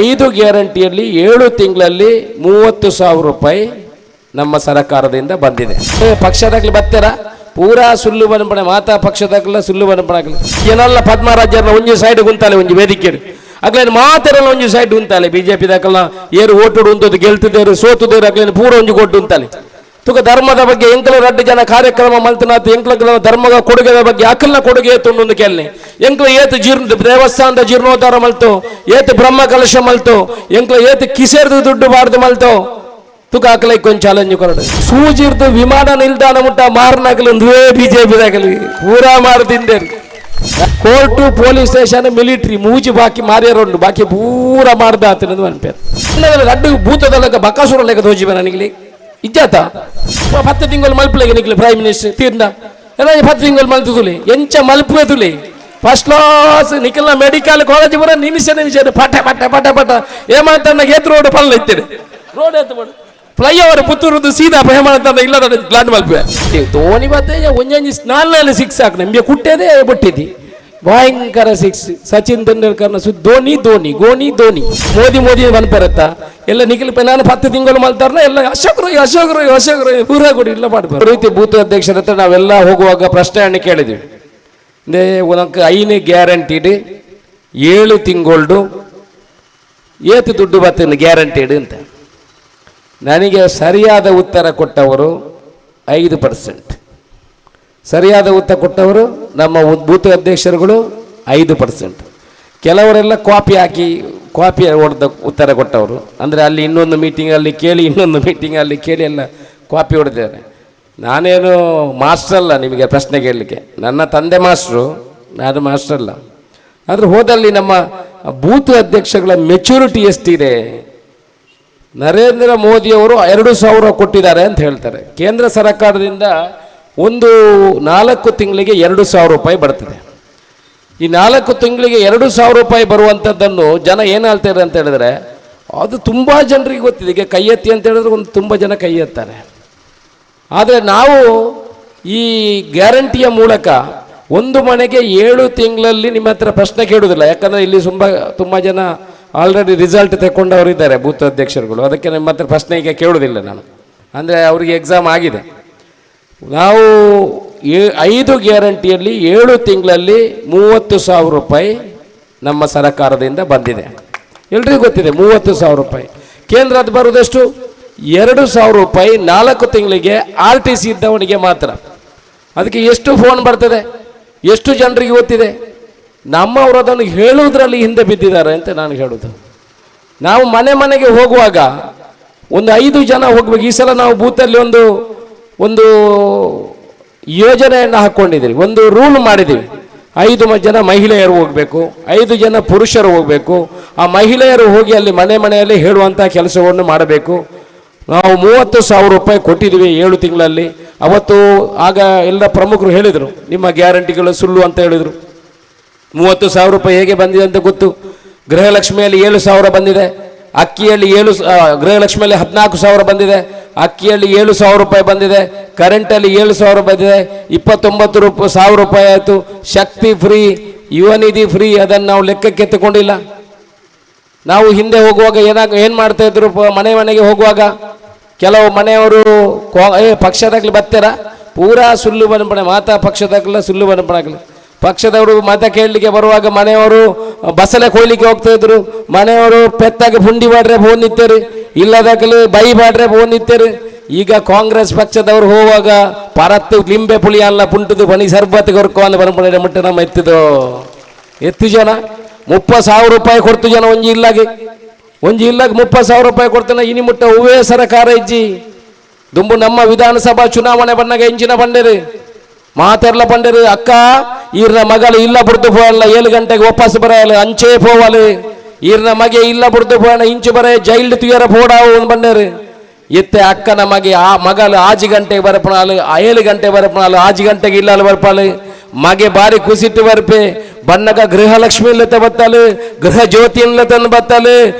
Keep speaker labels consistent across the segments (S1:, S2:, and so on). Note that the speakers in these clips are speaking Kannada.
S1: 5 ಗ್ಯಾರಂಟಿಯಲ್ಲಿ 7 ತಿಂಗಳಲ್ಲಿ 30,000 ರೂಪಾಯಿ ನಮ್ಮ ಸರ್ಕಾರದಿಂದ ಬಂದಿದೆ. ಪಕ್ಷದಾಗಲಿ ಬರ್ತಾರ ಪೂರಾ ಸುಳ್ಳು ಬನಪಣೆ ಮಾತಾ ಪಕ್ಷದಾಗಲ ಸುಳ್ಳು ಬನಪಣಾಗಲಿ ಏನೆಲ್ಲ ಪದ್ಮರಾಜರನ್ನ ಒಂಜಿ ಸೈಡ್ ಗುಂತಾಲೆ ಒಂಜಿ ವೇದಿಕೆ ಅಗ್ಲೇನು ಮಾತಾಡಲ್ಲ ಒಂಜಿ ಸೈಡ್ ಉಂತಾಲೆ ಬಿಜೆಪಿ ದಾಕಲ್ಲ ಏರು ಓಟುಡು ಉಂತದ್ದು ಗೆಲ್ತಿದ್ದೇರು ಸೋತುದೇರು ಅಗ್ಲೇನು ಪೂರ ಒಂಜಿ ಕೊಟ್ಟು ಉಂತಾಲೆ ತುಕ ಧರ್ಮದ ಬಗ್ಗೆ ಎಂಕಲ 2 ಜನ ಕಾರ್ಯಕ್ರಮ ಮಲ್ತನಾಥ ಎಂಕಲ ಧರ್ಮದ ಕೊಡುಗೆದ ಬಗ್ಗೆ ಅಕಲ್ನ ಕೊಡುಗೆ ಎತ್ತುಂಡು ಕೇಳನೆ ಎಂಕಲ ಏತು ದೇವಸ್ಥಾನದ ಜೀರ್ಣೋದ್ಧಾರ ಮಲ್ತು ಏತು ಬ್ರಹ್ಮ ಕಲಶ ಮಲ್ತು ಎಂಕಲ ಏತು ಕಿಸೇರ್ದು ದುಡ್ಡು ಬಾರ್ದು ಮಲ್ತು ತುಕ ಅಕಲ ಕೊಂಚ ಚಾಲೆಂಜ್ ಕೊರಡು ಸೂಜಿರ್ದು ವಿಮಾನ ನಿಲ್ದಾಣ ಮುಟ್ಟ ಮಾರನಾಗಲಿ ಒಂದೇ ಬಿಜೆಪಿದಾಗಲಿ ಪೂರಾ ಮಾರದಿಂದೇರಿ ಕೋರ್ಟು ಪೊಲೀಸ್ ಸ್ಟೇಷನ್ ಮಿಲಿಟರಿ ಮೂಜಿ ಬಾಕಿ ಮಾರ್ಯಾರುಂಡು ಬಾಕಿ ಪೂರಾ ಮಾಡ್ದ ಆತನದು ಅನ್ಪೇರು ಲಡ್ಡು ಭೂತದೊಳಗ ಬಕಾಸುರ ಲೆಕ್ಕ ದೋಜಿಬ ನನಗೆ ಇಜ್ಜಾತ 10 ತಿಂಗಳು ಮಲ್ಪಲೆಗೆ ನಿಕ್ಲಿ ಪ್ರೈಮ್ ಮಿನಿಸ್ಟರ್ ತೀರ್ನ ಎಲ್ಲ 10 ತಿಂಗಳು ಮಲ್ತುದುಲಿ ಎಂಚ ಮಲ್ಪುವೆ ತುಲಿ ಫಸ್ಟ್ ಕ್ಲಾಸ್ ನಿಖಿಲ್ನ ಮೆಡಿಕಲ್ ಕಾಲೇಜ್ ಬರ ನಿಮಿಷ ಪಟ ಪಟ ಪಟ ಪಟ ಏಮಾಂತ ಏತ್ ರೋಡ್ ಪಲ್ಲ ಇತ್ತೇನೆ ರೋಡ್ ಎತ್ತು ಮಾಡು ಫ್ಲೈಓವರ್ ಪುತ್ತೂರದ್ದು ಸೀದಾ ಹೇಮಾಂತ ಇಲ್ಲ ಲ್ಯಾಂಡ್ ಮಲ್ಪುವೆ ಧೋನಿ ಬತ್ತೆ ಒಂಜಿ 4 ಸಿಕ್ಸ್ ಹಾಕ್ ನಮಗೆ ಕುಟ್ಟೇದೇ ಬಿಟ್ಟಿದ್ದಿ ಭಯಂಕರ 6 ಸಚಿನ್ ತೆಂಡೂಲ್ಕರ್ನ ಧೋನಿ ಧೋನಿ ಗೋನಿ ಧೋನಿ ಮೋದಿ ಬನ್ಪರತ್ತ ಎಲ್ಲ ನಿಖಿಲ್ ನಾನು 10 ತಿಂಗಳು ಮಲ್ತಾರನ ಎಲ್ಲ ಅಶೋಕರು ಪೂರ ಕೊಡಿ ಇಲ್ಲ ಮಾಡ್ಬಾರ್ದು ರೀತಿ ಬೂತ್ ಅಧ್ಯಕ್ಷರ ಹತ್ರ ನಾವೆಲ್ಲ ಹೋಗುವಾಗ ಪ್ರಶ್ನೆಯನ್ನು ಕೇಳಿದ್ವಿ ಅಂದ್ರೆ ಉನಕ್ಕೆ 5 ಗ್ಯಾರಂಟಿಡ್ 7 ತಿಂಗಳು ಏತು ದುಡ್ಡು ಬರ್ತೇನೆ ಗ್ಯಾರಂಟಿಡ್ ಅಂತ ನನಗೆ ಸರಿಯಾದ ಉತ್ತರ ಕೊಟ್ಟವರು 5%, ಸರಿಯಾದ ಉತ್ತರ ಕೊಟ್ಟವರು ನಮ್ಮ ಬೂತ್ ಅಧ್ಯಕ್ಷರುಗಳು 5%, ಕೆಲವರೆಲ್ಲ ಕಾಪಿ ಹೊಡೆದ ಉತ್ತರ ಕೊಟ್ಟವರು ಅಂದರೆ ಅಲ್ಲಿ ಇನ್ನೊಂದು ಮೀಟಿಂಗಲ್ಲಿ ಕೇಳಿ ಇನ್ನೊಂದು ಮೀಟಿಂಗಲ್ಲಿ ಕೇಳಿ ಎಲ್ಲ ಕಾಪಿ ಹೊಡೆದಿದ್ದಾರೆ. ನಾನೇನು ಮಾಸ್ಟರ್ ಅಲ್ಲ ನಿಮಗೆ ಪ್ರಶ್ನೆ ಕೇಳಲಿಕ್ಕೆ, ನನ್ನ ತಂದೆ ಮಾಸ್ಟ್ರು, ನಾನು ಮಾಸ್ಟರ್ ಅಲ್ಲ. ಆದರೆ ಹೋದಲ್ಲಿ ನಮ್ಮ ಬೂತ್ ಅಧ್ಯಕ್ಷಗಳ ಮೆಚುರಿಟಿ ಎಷ್ಟಿದೆ, ನರೇಂದ್ರ ಮೋದಿಯವರು 2,000 ಕೊಟ್ಟಿದ್ದಾರೆ ಅಂತ ಹೇಳ್ತಾರೆ. ಕೇಂದ್ರ ಸರ್ಕಾರದಿಂದ ಒಂದು 4 ತಿಂಗಳಿಗೆ 2,000 ರೂಪಾಯಿ ಬರ್ತದೆ. ಈ 4 ತಿಂಗಳಿಗೆ 2,000 ರೂಪಾಯಿ ಬರುವಂಥದ್ದನ್ನು ಜನ ಏನು ಹೇಳ್ತಾರೆ ಅಂತ ಹೇಳಿದ್ರೆ ಅದು ತುಂಬ ಜನರಿಗೆ ಗೊತ್ತಿದೆ. ಈಗ ಕೈ ಎತ್ತಿ ಅಂತ ಹೇಳಿದ್ರೆ ಒಂದು ತುಂಬ ಜನ ಕೈ ಎತ್ತಾರೆ. ಆದರೆ ನಾವು ಈ ಗ್ಯಾರಂಟಿಯ ಮೂಲಕ ಒಂದು ಮನೆಗೆ 7 ತಿಂಗಳಲ್ಲಿ ನಿಮ್ಮ ಹತ್ರ ಪ್ರಶ್ನೆ ಕೇಳುವುದಿಲ್ಲ. ಯಾಕಂದರೆ ಇಲ್ಲಿ ತುಂಬ ಜನ ಆಲ್ರೆಡಿ ರಿಸಲ್ಟ್ ತೆಕ್ಕೊಂಡವರಿದ್ದಾರೆ ಬೂತ್ ಅಧ್ಯಕ್ಷರುಗಳು. ಅದಕ್ಕೆ ನಿಮ್ಮ ಹತ್ರ ಪ್ರಶ್ನೆ ಈಗ ಕೇಳುವುದಿಲ್ಲ ನಾನು, ಅಂದರೆ ಅವರಿಗೆ ಎಕ್ಸಾಮ್ ಆಗಿದೆ. ನಾವು 5 ಗ್ಯಾರಂಟಿಯಲ್ಲಿ 7 ತಿಂಗಳಲ್ಲಿ 30,000 ರೂಪಾಯಿ ನಮ್ಮ ಸರ್ಕಾರದಿಂದ ಬಂದಿದೆ. ಎಲ್ರಿಗೂ ಗೊತ್ತಿದೆ 30,000 ರೂಪಾಯಿ. ಕೇಂದ್ರದ ಬರುವುದೆಷ್ಟು 2,000 ರೂಪಾಯಿ 4 ತಿಂಗಳಿಗೆ RTC ಇದ್ದವನಿಗೆ ಮಾತ್ರ. ಅದಕ್ಕೆ ಎಷ್ಟು ಫೋನ್ ಬರ್ತದೆ, ಎಷ್ಟು ಜನರಿಗೆ ಗೊತ್ತಿದೆ? ನಮ್ಮವರು ಅದನ್ನು ಹೇಳುವುದರಲ್ಲಿ ಹಿಂದೆ ಬಿದ್ದಿದ್ದಾರೆ ಅಂತ ನಾನು ಹೇಳೋದು. ನಾವು ಮನೆಗೆ ಹೋಗುವಾಗ ಒಂದು 5 ಜನ ಹೋಗ್ಬೇಕು. ಈ ಸಲ ನಾವು ಬೂತಲ್ಲಿ ಒಂದು ಯೋಜನೆಯನ್ನು ಹಾಕ್ಕೊಂಡಿದ್ದೀವಿ, ಒಂದು ರೂಲ್ ಮಾಡಿದ್ದೀವಿ. 5 ಜನ ಮಹಿಳೆಯರು ಹೋಗಬೇಕು, 5 ಜನ ಪುರುಷರು ಹೋಗಬೇಕು. ಆ ಮಹಿಳೆಯರು ಹೋಗಿ ಅಲ್ಲಿ ಮನೆಯಲ್ಲಿ ಹೇಳುವಂಥ ಕೆಲಸವನ್ನು ಮಾಡಬೇಕು. ನಾವು 30,000 ರೂಪಾಯಿ ಕೊಟ್ಟಿದ್ದೀವಿ 7 ತಿಂಗಳಲ್ಲಿ. ಅವತ್ತು ಆಗ ಎಲ್ಲ ಪ್ರಮುಖರು ಹೇಳಿದರು ನಿಮ್ಮ ಗ್ಯಾರಂಟಿಗಳು ಸುಳ್ಳು ಅಂತ ಹೇಳಿದರು. 30,000 ರೂಪಾಯಿ ಹೇಗೆ ಬಂದಿದೆ ಅಂತ ಗೊತ್ತು. ಗೃಹಲಕ್ಷ್ಮಿಯಲ್ಲಿ 7,000 ಬಂದಿದೆ, ಅಕ್ಕಿಯಲ್ಲಿ ಗೃಹಲಕ್ಷ್ಮಿಯಲ್ಲಿ 14,000 ಬಂದಿದೆ, ಅಕ್ಕಿಯಲ್ಲಿ 7,000 ರೂಪಾಯಿ ಬಂದಿದೆ, ಕರೆಂಟಲ್ಲಿ 7,000 ಬಂದಿದೆ, 29,000 ರೂಪಾಯಿ ಆಯಿತು. ಶಕ್ತಿ ಫ್ರೀ, ಯುವ ನಿಧಿ ಫ್ರೀ, ಅದನ್ನು ನಾವು ಲೆಕ್ಕಕ್ಕೆ ಎತ್ತುಕೊಂಡಿಲ್ಲ. ನಾವು ಹಿಂದೆ ಹೋಗುವಾಗ ಏನು ಮಾಡ್ತಾ ಇದ್ರು, ಮನೆಗೆ ಹೋಗುವಾಗ ಕೆಲವು ಮನೆಯವರು ಪಕ್ಷದಾಗಲಿ ಬರ್ತಾರ ಪೂರಾ ಸುಳ್ಳು ಬನಪಣೆ ಮಾತಾ ಪಕ್ಷದಾಗಲ ಸುಳ್ಳು ಬನಪಣಾಗಲಿ. ಪಕ್ಷದವರು ಮತ ಕೇಳಲಿಕ್ಕೆ ಬರುವಾಗ ಮನೆಯವರು ಬಸಳೆ ಕೊಯ್ಲಿಕ್ಕೆ ಹೋಗ್ತಾ ಇದ್ರು, ಮನೆಯವರು ಪೆತ್ತಾಗಿ ಪುಂಡಿ ಬಾಡ್ರೆ ಬೋನ್ ನಿತ್ತೇರಿ, ಇಲ್ಲದಾಗಲಿ ಬೈ ಬಾಡ್ರೆ ಬೋನ್ ನಿತ್ತೇರಿ. ಈಗ ಕಾಂಗ್ರೆಸ್ ಪಕ್ಷದವರು ಹೋಗುವಾಗ ಪರತ್ತು ಲಿಂಬೆ ಪುಳಿ ಅಲ್ಲ ಪುಂಟದು ಬನಿ ಸರ್ಬತ್ ಕೊರ್ಕೋ ಅಂತ ಬನಪಣೆ ಮುಟ್ಟ ನಮ್ಮ ಎತ್ತು ಜನ 30,000 ರೂಪಾಯಿ ಕೊಡ್ತು ಜನ ಒಂಜಿ ಇಲ್ಲಾಗಿ 30,000 ರೂಪಾಯಿ ಕೊಡ್ತಾನೆ. ಇನಿ ಮುಟ್ಟ ಹೂವೇ ಸರಕಾರ ಇಜ್ಜಿ ದುಂಬು ನಮ್ಮ ವಿಧಾನಸಭಾ ಚುನಾವಣೆ ಬಣ್ಣಗೆ ಇಂಚಿನ ಬಂಡೇರಿ ಮಾತೆರ್ಲ ಬಂಡೇರಿ. ಅಕ್ಕ ಈರ್ನ ಮಗಳು ಇಲ್ಲ ಬಿಡ್ದು ಪೋಯಲ್ಲ 7 ಗಂಟೆಗೆ ವಾಪಸ್ ಬರಲ್ಲ ಅಂಚೆ ಪೋವಲು. ಈರ್ನ ಮಗೆ ಇಲ್ಲ ಬಿಡ್ದು ಪೋಯಣ ಇಂಚು ಬರ ಜೈಲ್ಡ್ ತುಯರ ಪೋಡಾವು ಬಂಡೇರಿ. ಎತ್ತೆ ಅಕ್ಕನ ಮಗೆ ಆ ಮಗಳು 6 ಗಂಟೆಗೆ ಬರಪಣಾಲು 7 ಗಂಟೆ ಬರಪಣಾಲು 6 ಗಂಟೆಗೆ ಇಲ್ಲ ಬರ್ಪಾಲು. ಮಗೆ ಬಾರಿ ಕುಸಿಟ್ಟು ಬರ್ಪೆ ಬಣ್ಣಗ ಗೃಹಲಕ್ಷ್ಮಿ ಇಲ್ಲತ ಬತ್ತಲು, ಗೃಹ ಜ್ಯೋತಿ ಇಲ್ಲತನ್ನು ಬತ್ತಲು,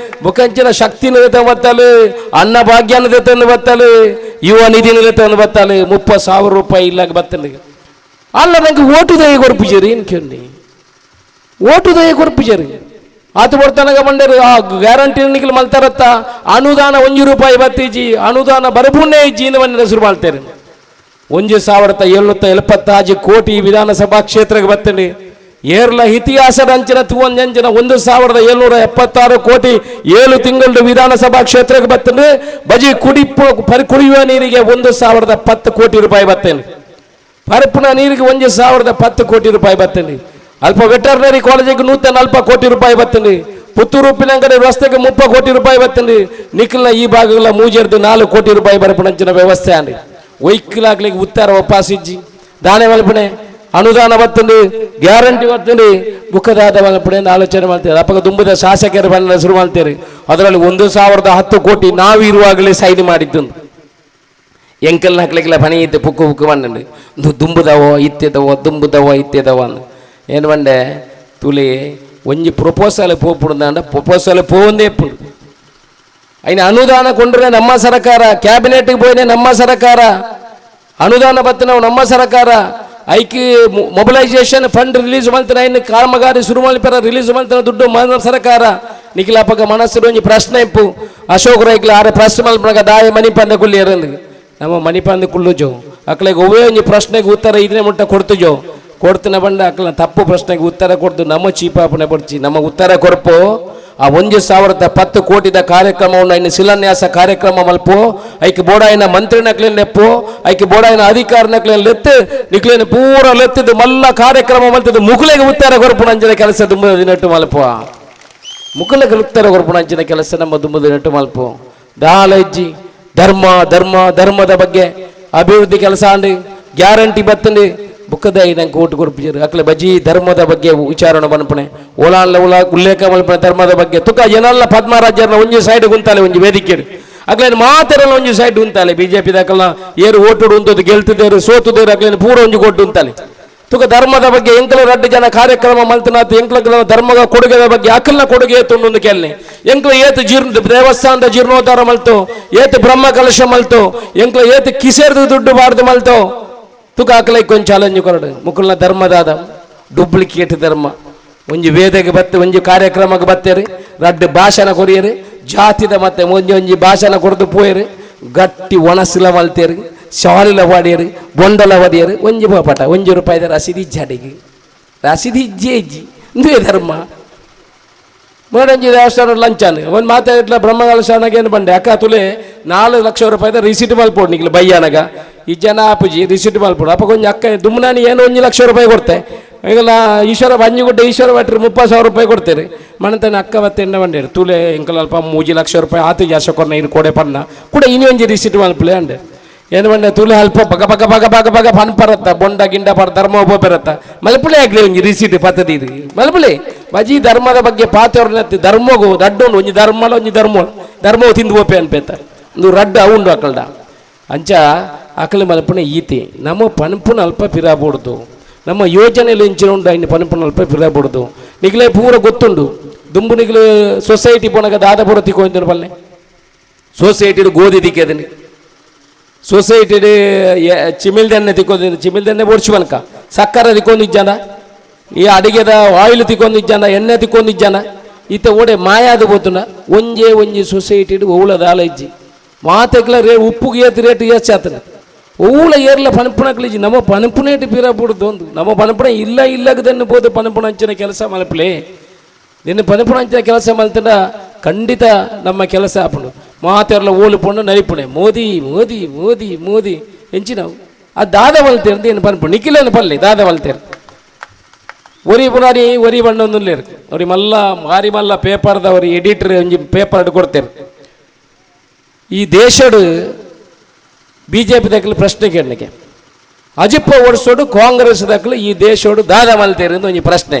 S1: ಮುಖಂಚಿನ ಶಕ್ತಿ ನಿಲತ ಬತ್ತಲು, ಅನ್ನ ಭಾಗ್ಯ ನಿಲತನ್ನು ಬತ್ತಲು, ಯುವ ನಿಧಿ ನಿಲತನ್ನು ಬತ್ತಲು. 30,000 ರೂಪಾಯಿ ಇಲ್ಲಾಗ ಬತ್ತಲು. ಅಲ್ಲ ನಂಗೆ ಓಟು ದಯ ಕೊರ್ಪಿಜರಿ ಏನು ಕೇಳಿ ಓಟು ದಯ ಕೊರ್ಪಿಜರಿ ಆತು ಬರ್ತನಗ ಬಂಡರು ಆ ಗ್ಯಾರಂಟಿ ನಿಖಿಲ್ ಮಲ್ತಾರತ್ತ ಅನುದಾನ ₹1 ಬತ್ತೀಜಿ ಅನುದಾನ ಬರಬುನ್ನೇ ಇಜ್ಜಿ ಇಂದ ಹೆಸರು ಮಾಡ್ತಾರೆ 1,776 ಕೋಟಿ ವಿಧಾನಸಭಾ ಕ್ಷೇತ್ರಕ್ಕೆ ಬರ್ತಂడి ಏರ್ಲ ಇತಿಹಾಸದ ಅಂಚಿನ ತೂವಂಜಂಚಿನ 1,776 ಕೋಟಿ 7 ತಿಂಗಳು ವಿಧಾನಸಭಾ ಕ್ಷೇತ್ರಕ್ಕೆ ಬರ್ತಂడి ಬಜಿ ಕುಡಿಯುವ ನೀರಿಗೆ ₹1,010 ಕೋಟಿ ಬರ್ತೇನೆ ಪರಪುನ ನೀರಿಗೆ ₹1,010 ಕೋಟಿ ಬರ್ತೇನೆ ಅಲ್ಪ ವೆಟರ್ನರಿ ಕಾಲೇಜಿಗೆ ನೂತನ ₹40 ಕೋಟಿ ಬರ್ತಂడి ಪುತ್ತೂರು ಉಪ್ಪಿನಂಗಡಿ ರಸ್ತೆಗೆ ₹30 ಕೋಟಿ ಬರ್ತಂడి ನಿಖಿಲ್ನ ಈ ಭಾಗಗಳ ಮೂಜರ್ದು ₹4 ಕೋಟಿ ಬರಪಣಂಚಿನ ವ್ಯವಸ್ಥೆ ಅಂడి ಒಯ್ಕಿಲಾಗ್ಲಿಕ್ಕೆ ಉತ್ತರ ಒಪ್ಪಾಸಿಜ್ಜಿ ದಾನೆ ಮಲ್ಪಣೆ ಅನುದಾನ ಬರ್ತಂడి ಗ್ಯಾರಂಟಿ ಬರ್ತಂడి ಬುಕ್ಕದಾದ ಮಲ್ಪಣೆ ಆಲೋಚನೆ ಮಾಡ್ತಾರೆ ಅಪ್ಪಗ ತುಂಬದ ಶಾಸಕರು ಬಂದ ಶುರು ಮಾಡ್ತಾರೆ ಅದರಲ್ಲಿ 1,010 ಕೋಟಿ ನಾವು ಇರುವಾಗಲೇ ಸೈನ್ ಮಾಡಿದ್ದು ಎಂಕಲ್ನ ಹಾಕ್ಲಿಕ್ಕೆಲ್ಲ ಪಣಿ ಇತ್ತು ಪುಕ್ಕು ಬಂಡಿ ದುಂಬುದವೋ ಇತ್ತೆದವೋ ಏನು ಬಂಡೆ ತುಳಿ ಒಂಜಿ ಪ್ರೊಪೋಸಲ್ ಪೋಪುಡುಂದ ಪ್ರೊಪೋಸಲ್ ಪೋಂದೇ ಪುಡು అయిన ಅನುದಾನ ಕೊಂಡ್ರೆ ನಮ್ಮ ಸರ್ಕಾರ ಕ್ಯಾಬಿನೆಟ್ಗೆ ಹೋಯ್ನೆ ನಮ್ಮ ಸರ್ಕಾರ ಅನುದಾನ ಬತ್ತನ ನಮ್ಮ ಸರ್ಕಾರ ಐಕಿ ಮೊಬಿಲೈಸೇಷನ್ ಫಂಡ್ ರಿಲೀಸ್ ಮಾಡ್ತಾರೆ ಇನ್ನು ಕಾಮಗಾರಿ ಶುರು ಮಾಡಿಪರ ರಿಲೀಸ್ ಮಾಡ್ತಾರೆ ದುಡ್ಡು మన ಸರ್ಕಾರ ನಿಖಿಲಪ್ಪಗ ಮನಸ್ಸು ಒಂಜಿ ಪ್ರಶ್ನೆ ಇಪ್ಪು ಅಶೋಕ್ ರೈಕ್ಲ ಆರೆ ಪ್ರಶ್ನೆ ಮಲ್ಪನಾಗ ದಾಯ ಮಣಿಪಂದ ಕುಲ್ಲಿ ಇರಂದು ನಮ್ಮ ಮಣಿಪಂದ ಕುಳ್ಳುಜೋ ಅಕ್ಳಿಗೆ ಒವೇ ಒಂಜಿ ಪ್ರಶ್ನೆಗೆ ಉತ್ತರ ಇದನ್ನೇ ಮುಟ್ಟ ಕೊಡ್ತುಜೋ ಕೊಡ್ತಿನ ಬಂಡ ಅಕ್ಲ ತಪ್ಪು ಪ್ರಶ್ನೆಗೆ ಉತ್ತರ ಕೊಡ್ತು ನಮ್ಮ ಚೀಪಾಪನೆ ಪಡ್ಚಿ ನಮ್ಮ ಉತ್ತರ ಕೊರಪು ಆ 1,010 ಕೋಟಿದ ಕಾರ್ಯಕ್ರಮವನ್ನು ಇನ್ನು ಶಿಲಾನ್ಯಾಸ ಕಾರ್ಯಕ್ರಮ ಮಲ್ಪು ಐಕೆ ಬೋಡಾಯಿನ ಮಂತ್ರಿ ನಕ್ಲೇನು ಲೆಪ್ಪು ಐಕೆ ಬೋಡಾಯಿನ ಅಧಿಕಾರ ನಕ್ಲೇನು ಲೆತ್ತು ನಿಕ್ಲೇನು ಪೂರ ಲೆತ್ತಿದ್ದು ಮಲ್ಲ ಕಾರ್ಯಕ್ರಮ ಮಲ್ತಿದ್ದು ಮುಗುಲೆಗೆ ಉತ್ತರ ಕೊರಪುಣಂಚಿನ ಕೆಲಸ ದುಂಬದ ದಿನಟ್ಟು ಮಲ್ಪು ಮುಗುಲೆಗೆ ಉತ್ತರ ಕೊರಪುಣಂಚಿನ ಕೆಲಸ ನಮ್ಮ ದುಂಬದ ದಿನಟ್ಟು ಮಲ್ಪು ದಾಲಜ್ಜಿ ಧರ್ಮದ ಬಗ್ಗೆ ಅಭಿವೃದ್ಧಿ ಕೆಲಸ ಅಂಡಿ ಗ್ಯಾರಂಟಿ ಬತ್ತಂಡಿ ಬುಕ್ಕದ ನಂಗೆ ಓಟು ಕೊಡ್ಪಿದ್ರು ಅಕ್ಲೆ ಬಜಿ ಧರ್ಮದ ಬಗ್ಗೆ ವಿಚಾರಣೆ ಬನ್ಪಣೆ ಉಲ್ಲೇಖ ಮಲ್ಪನೆ ಧರ್ಮದ ಬಗ್ಗೆ ತುಕ ಜನಲ್ಲ ಪದ್ಮರಾಜ್ಯರ್ನ ಒಂಜಿ ಸೈಡ್ ಗುಂತಾಲೆ ಒಂಜಿ ವೇದಿಕೆ ಅಕ್ಲೇನು ಮಾತೆರಲ್ಲ ಒಂಜಿ ಸೈಡ್ ಉಂತಾಲೆ ಬಿಜೆಪಿ ದಾಕಲ್ನ ಏರು ಓಟುಡು ಉಂತದ್ದು ಗೆಲ್ತಿದ್ದೇರು ಸೋತುದೇರು ಅಕ್ಲೇನು ಪೂರ ಒಂಜಿ ಕೊಟ್ಟು ಉಂತಾಲೆ ತುಕ ಧರ್ಮದ ಬಗ್ಗೆ ಎಂಕಲ 2 ಜನ ಕಾರ್ಯಕ್ರಮ ಮಲ್ತನಾತು ಎಂಕ್ಲ ಧರ್ಮದ ಕೊಡುಗೆದ ಬಗ್ಗೆ ಅಕಲ್ನ ಕೊಡುಗೆ ಏತುಂಡು ಕೆಲ್ನೆ ಎಂಕ್ಲ ಏತು ದೇವಸ್ಥಾನದ ಜೀರ್ಣೋದ್ಧಾರ ಮಲ್ತು ಏತು ಬ್ರಹ್ಮ ಕಲಶ ಮಲ್ತು ಎಂಕ್ಲ ಏತು ಕಿಸೇರ್ದು ದುಡ್ಡು ಬಾರ್ದು ಮಲ್ತು ತುಕ ಅಕಲೈ ಕೊಂಚ ಚಾಲೆಂಜ್ ಕೊರಡು ಮುಕುಲ್ನ ಧರ್ಮದಾದ ಡೂಪ್ಲಿಕೇಟ್ ಧರ್ಮ ಒಂಜಿ ವೇದಕ್ಕೆ ಬತ್ತೆ ಒಂಜಿ ಕಾರ್ಯಕ್ರಮಕ್ಕೆ ಬತ್ತೇರಿ 2 ಭಾಷಣ ಕೊರಿಯರಿ ಜಾತಿದ ಮತ್ತೆ ಒಂಜಿ ಭಾಷಣ ಕೊಡ್ದು ಪೋಯರಿ ಗಟ್ಟಿ ಒಣಸಿಲ ಮಲ್ತೇರಿ ಶಾಲಿಲ ವಾಡಿಯರಿ ಬೊಂಡಲ ವದಿಯರಿ ಒಂಜಿ ಪಟ ₹1 ರಸೀದಿ ಜಡಿಗೆ ರಸೀದಿ ಇಜ್ಜಿ ಇಂದೇ ಧರ್ಮ ನೋಡಂಜಿ ದೇವಸ್ಥಾನ ಲಂಚಾನ ಒಂದು ಮಾತಾಡಿಟ್ಲ ಬ್ರಹ್ಮಕಲಶಾನಾಗ ಏನು ಬಂಡೆ ಅಕ್ಕ ತುಲೆ ₹4 ಲಕ್ಷ ರಿಸೀಟ್ ಮಲ್ಪೋಡು ನಿಕ್ಲು ಬಯ್ಯಾನಾಗ ಈ ಜನ ಅಪ್ಪಜಿ ರಿಸೀಟ್ ಮಲ್ಪೋಡು ಅಪ್ಪ ಕೊಂಚ ಅಕ್ಕ ದುಮ್ನಾನಿ ಏನು ₹1 ಲಕ್ಷ ಕೊಡ್ತೆ ಈಗಲ್ಲ ಅಂಜಿಗುಡ್ಡೆ ಈಶ್ವರ ಭಟ್ರು ₹30,000 ಕೊಡ್ತೇರಿ ಮಣತನ ಅಕ್ಕ ಮತ್ತೆ ಎಣ್ಣ ಬಂಡೇರು ತುಲೆ ಇಂಕಲ್ಪ ₹3 ಲಕ್ಷ ಆತು ಜಾಸ್ತಿ ಕೊರ್ನ ಇನ್ನು ಕೊಡೆ ಪನ್ನ ಕೂಡ ಇನ್ನೊಂಜಿ ರಿಸೀಟ್ ಮಲ್ಪಲೆ ಅಂಡೆ ಏನು ಬಂಡೆ ತುಲೆ ಅಲ್ಪ ಬಗ ಪನ್ಪರತ್ತ ಬೊಂಡ ಗಿಂಡ ಪರ ಧರ್ಮ ಒಬ್ಬರತ್ತ ಮಲ್ಪಲೆ ಆಗ್ಲಿ ಒಂಜಿ ರಿಸೀಟ್ ಪತ್ತದಿ ಮಲ್ಪಲೆ ಬಜಿ ಧರ್ಮದ ಬಗ್ಗೆ ಪಾತವ್ರನ್ನ ಧರ್ಮಗೂ ರಡ್ಡು ಒಂಜಿ ಧರ್ಮವು ತಿಂದು ಓಪೆ ಅನ್ಪೇತ ಒಂದು ರಡ್ಡು ಅವುಂಡು ಅಕಲ್ಡ ಅಂಚ ಅಕಲ್ ಮಲ್ಪನೆ ಈತಿ ನಮ್ಮ ಪನ್ಪುನ ಅಲ್ಪ ಪಿರಾಬೋಡ್ದು ನಮ್ಮ ಯೋಜನೆಯಲ್ಲಿ ಇಂಚಿನ ಉಂಡು ಇನ್ನು ಪನ್ಪುನ ಅಲ್ಪ ಪಿರಾಬೋಡ್ದು ನಿಗ್ಲೇ ಪೂರ ಗೊತ್ತುಂಡು ದುಂಬು ನಿಗ್ಲು ಸೊಸೈಟಿ ಪೋನಾಗ ದಾದಪುರ ತಿಕ್ಕೊಂಡ್ ಬಲ್ಲೆ ಸೊಸೈಟಿ ಗೋಧಿ ತಿಕ್ಕೇದನಿ ಸೊಸೈಟಿ ಚಿಮಿಲ್ದೆಣ್ಣೆ ತಿಕ್ಕೋದು ಚಿಮಿಲ್ದೆಣ್ಣೆ ಓಡಿಸುವನಕ ಸಕ್ಕರ ತಿಕ್ಕೊಂಡಿದ್ದಾನ ಈ ಅಡಿಗೆದ ಆಯಿಲ್ ತಿಕ್ಕೊಂಡಿದ್ದಾನ ಎಣ್ಣೆ ತಿಕ್ಕೊಂಡಿದ್ದಾನ ಈತ ಓಡೆ ಮಾಯಾದ ಬೋತುನ ಒಂಜಿ ಸೊಸೈಟಿ ಓಳದ ಆಲಜ್ಜಿ ಮಾತೆಗ್ಲ ಉಪ್ಪುಗೆ ಏತು ರೇಟ್ ಎಷ್ಟು ಆತನ ಓಳ ಏರ್ಲ ಪಣಪಣಕ್ಲಿಜಿ ನಮ್ಮ ಪಣಪುನೇಟಿ ಪೀರ ಬಿಡುದು ಒಂದು ನಮ್ಮ ಪಣಪಣ ಇಲ್ಲಗದನ್ನು ಬೋದು ಪಣಪಣ ಅಂಚಿನ ಕೆಲಸ ಮಲ್ಪಲೆ ನಿನ್ನ ಪಣಪಣ ಅಂಚಿನ ಕೆಲಸ ಮಲ್ತಂಡ ಖಂಡಿತ ನಮ್ಮ ಕೆಲಸ ಆಪುಂಡು ಮಾತೆರ್ಲ ಓಲು ಪೊಂಡು ನರಿಪುಣೆ ಮೋದಿ ಎಂಚಿನವು ಆ ದಾದ ಮಲ್ತೇರು ಏನು ಪನ್ಪು ನಿಖಿಲನ್ನು ಪಲ್ಲೆ ದಾದ ಮಲ್ತೇರು ಒರಿ ಪುರಾರಿ ಒರಿ ಬಣ್ಣೊಂದುಲ್ಲೇರು ಅವ್ರಿ ಮಾರಿ ಮಲ್ಲ ಪೇಪರ್ದ ಅವ್ರಿ ಎಡಿಟರ್ ಒಂಜಿ ಪೇಪರ್ ಕೊಡ್ತೇರು ಈ ದೇಶಡು ಬಿಜೆಪಿ ದಕ್ಕಲು ಪ್ರಶ್ನೆ ಕೇಳಲಿಕ್ಕೆ ಅಜಿಪ್ಪ ಓಡಿಸೋಡು ಕಾಂಗ್ರೆಸ್ ದಕ್ಕಲು ಈ ದೇಶೋಡು ದಾದ ಮಲ್ತೇರು ಅಂತ ಒಂಜಿ ಪ್ರಶ್ನೆ